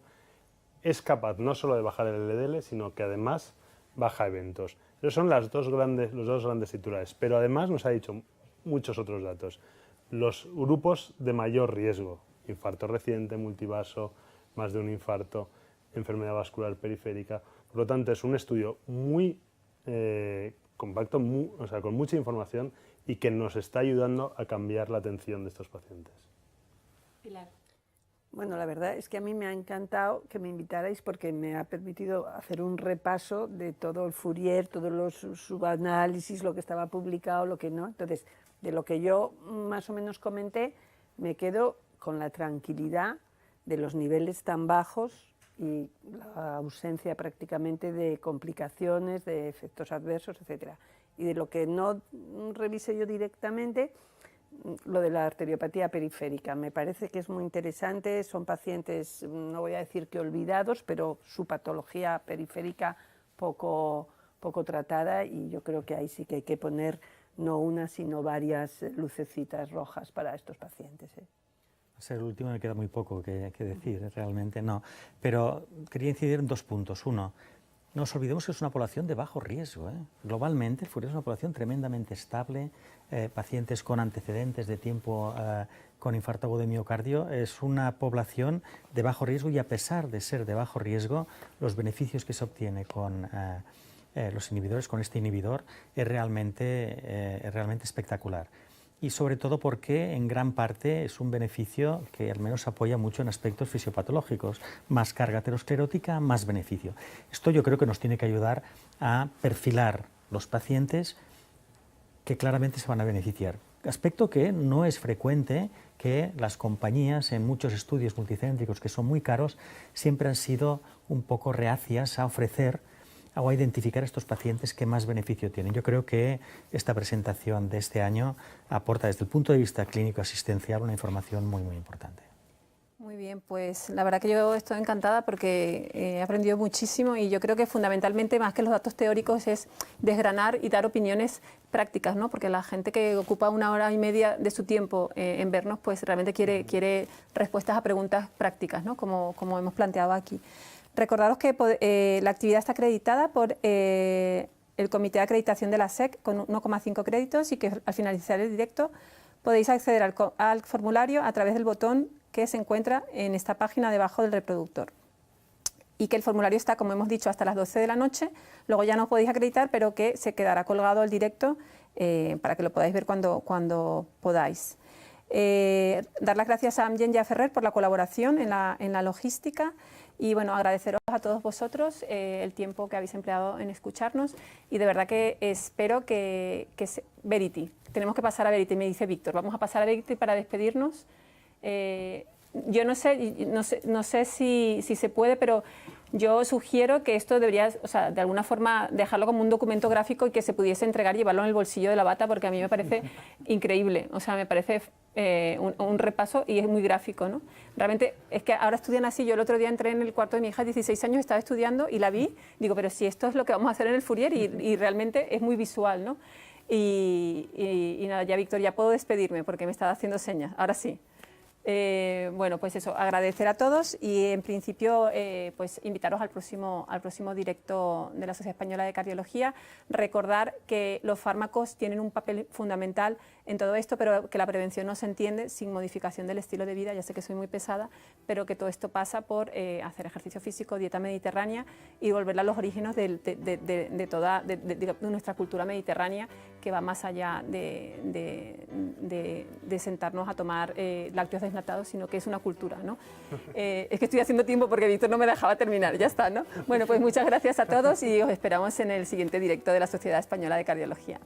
es capaz no solo de bajar el LDL, sino que además baja eventos. Esos son los dos grandes titulares, pero además nos ha dicho muchos otros datos. Los grupos de mayor riesgo, infarto reciente, multivaso, más de un infarto, enfermedad vascular periférica. Por lo tanto, es un estudio muy compacto, o sea, con mucha información, y que nos está ayudando a cambiar la atención de estos pacientes. Pilar. Bueno, la verdad es que a mí me ha encantado que me invitarais, porque me ha permitido hacer un repaso de todo el Fourier, todos los subanálisis, lo que estaba publicado, lo que no. Entonces, de lo que yo más o menos comenté, me quedo con la tranquilidad de los niveles tan bajos y la ausencia prácticamente de complicaciones, de efectos adversos, etcétera. Y de lo que no revisé yo directamente, lo de la arteriopatía periférica. Me parece que es muy interesante, son pacientes, no voy a decir que olvidados, pero su patología periférica poco tratada, y yo creo que ahí sí que hay que poner no una, sino varias lucecitas rojas para estos pacientes. Ser el último me queda muy poco que decir, realmente no. Pero quería incidir en 2 puntos. Uno, no os olvidemos que es una población de bajo riesgo. Globalmente, el Fourier es una población tremendamente estable, pacientes con antecedentes de tiempo con infarto agudo de miocardio, es una población de bajo riesgo y a pesar de ser de bajo riesgo, los beneficios que se obtiene con los inhibidores, con este inhibidor, es realmente espectacular. Y sobre todo porque en gran parte es un beneficio que al menos apoya mucho en aspectos fisiopatológicos, más carga aterosclerótica, más beneficio. Esto yo creo que nos tiene que ayudar a perfilar los pacientes que claramente se van a beneficiar. Aspecto que no es frecuente, que las compañías en muchos estudios multicéntricos que son muy caros siempre han sido un poco reacias a ofrecer o a identificar estos pacientes que más beneficio tienen. Yo creo que esta presentación de este año aporta desde el punto de vista clínico asistencial una información muy, muy importante. Muy bien, pues la verdad que yo estoy encantada porque he aprendido muchísimo y yo creo que fundamentalmente más que los datos teóricos es desgranar y dar opiniones prácticas, ¿no? Porque la gente que ocupa 1 hora y media de su tiempo en vernos, pues realmente quiere respuestas a preguntas prácticas, ¿no? Como hemos planteado aquí. Recordaros que la actividad está acreditada por el Comité de Acreditación de la SEC con 1,5 créditos y que al finalizar el directo podéis acceder al formulario a través del botón que se encuentra en esta página debajo del reproductor. Y que el formulario está, como hemos dicho, hasta las 12 de la noche, luego ya no os podéis acreditar, pero que se quedará colgado el directo para que lo podáis ver cuando podáis. Dar las gracias a Amgen y a Ferrer por la colaboración en la logística y bueno, agradeceros a todos vosotros el tiempo que habéis empleado en escucharnos y de verdad que espero que Verity, tenemos que pasar a Verity, me dice Víctor, vamos a pasar a Verity para despedirnos. Yo no sé si se puede, pero yo sugiero que esto debería, o sea, de alguna forma dejarlo como un documento gráfico y que se pudiese entregar y llevarlo en el bolsillo de la bata, porque a mí me parece increíble, o sea, me parece un repaso y es muy gráfico, ¿no? Realmente es que ahora estudian así. Yo el otro día entré en el cuarto de mi hija, 16 años, estaba estudiando y la vi, digo, pero si esto es lo que vamos a hacer en el Fourier y realmente es muy visual, ¿no? Y nada, ya Víctor, ya puedo despedirme porque me estaba haciendo señas, ahora sí. Bueno, pues eso, agradecer a todos y en principio pues invitaros al próximo directo de la Sociedad Española de Cardiología. Recordar que los fármacos tienen un papel fundamental en todo esto, pero que la prevención no se entiende sin modificación del estilo de vida. Ya sé que soy muy pesada, pero que todo esto pasa por hacer ejercicio físico, dieta mediterránea y volver a los orígenes de toda nuestra cultura mediterránea, que va más allá de sentarnos a tomar lácteos desnatados, sino que es una cultura, ¿no? Es que estoy haciendo tiempo porque Víctor no me dejaba terminar, ya está, ¿no? Bueno, pues muchas gracias a todos y os esperamos en el siguiente directo de la Sociedad Española de Cardiología.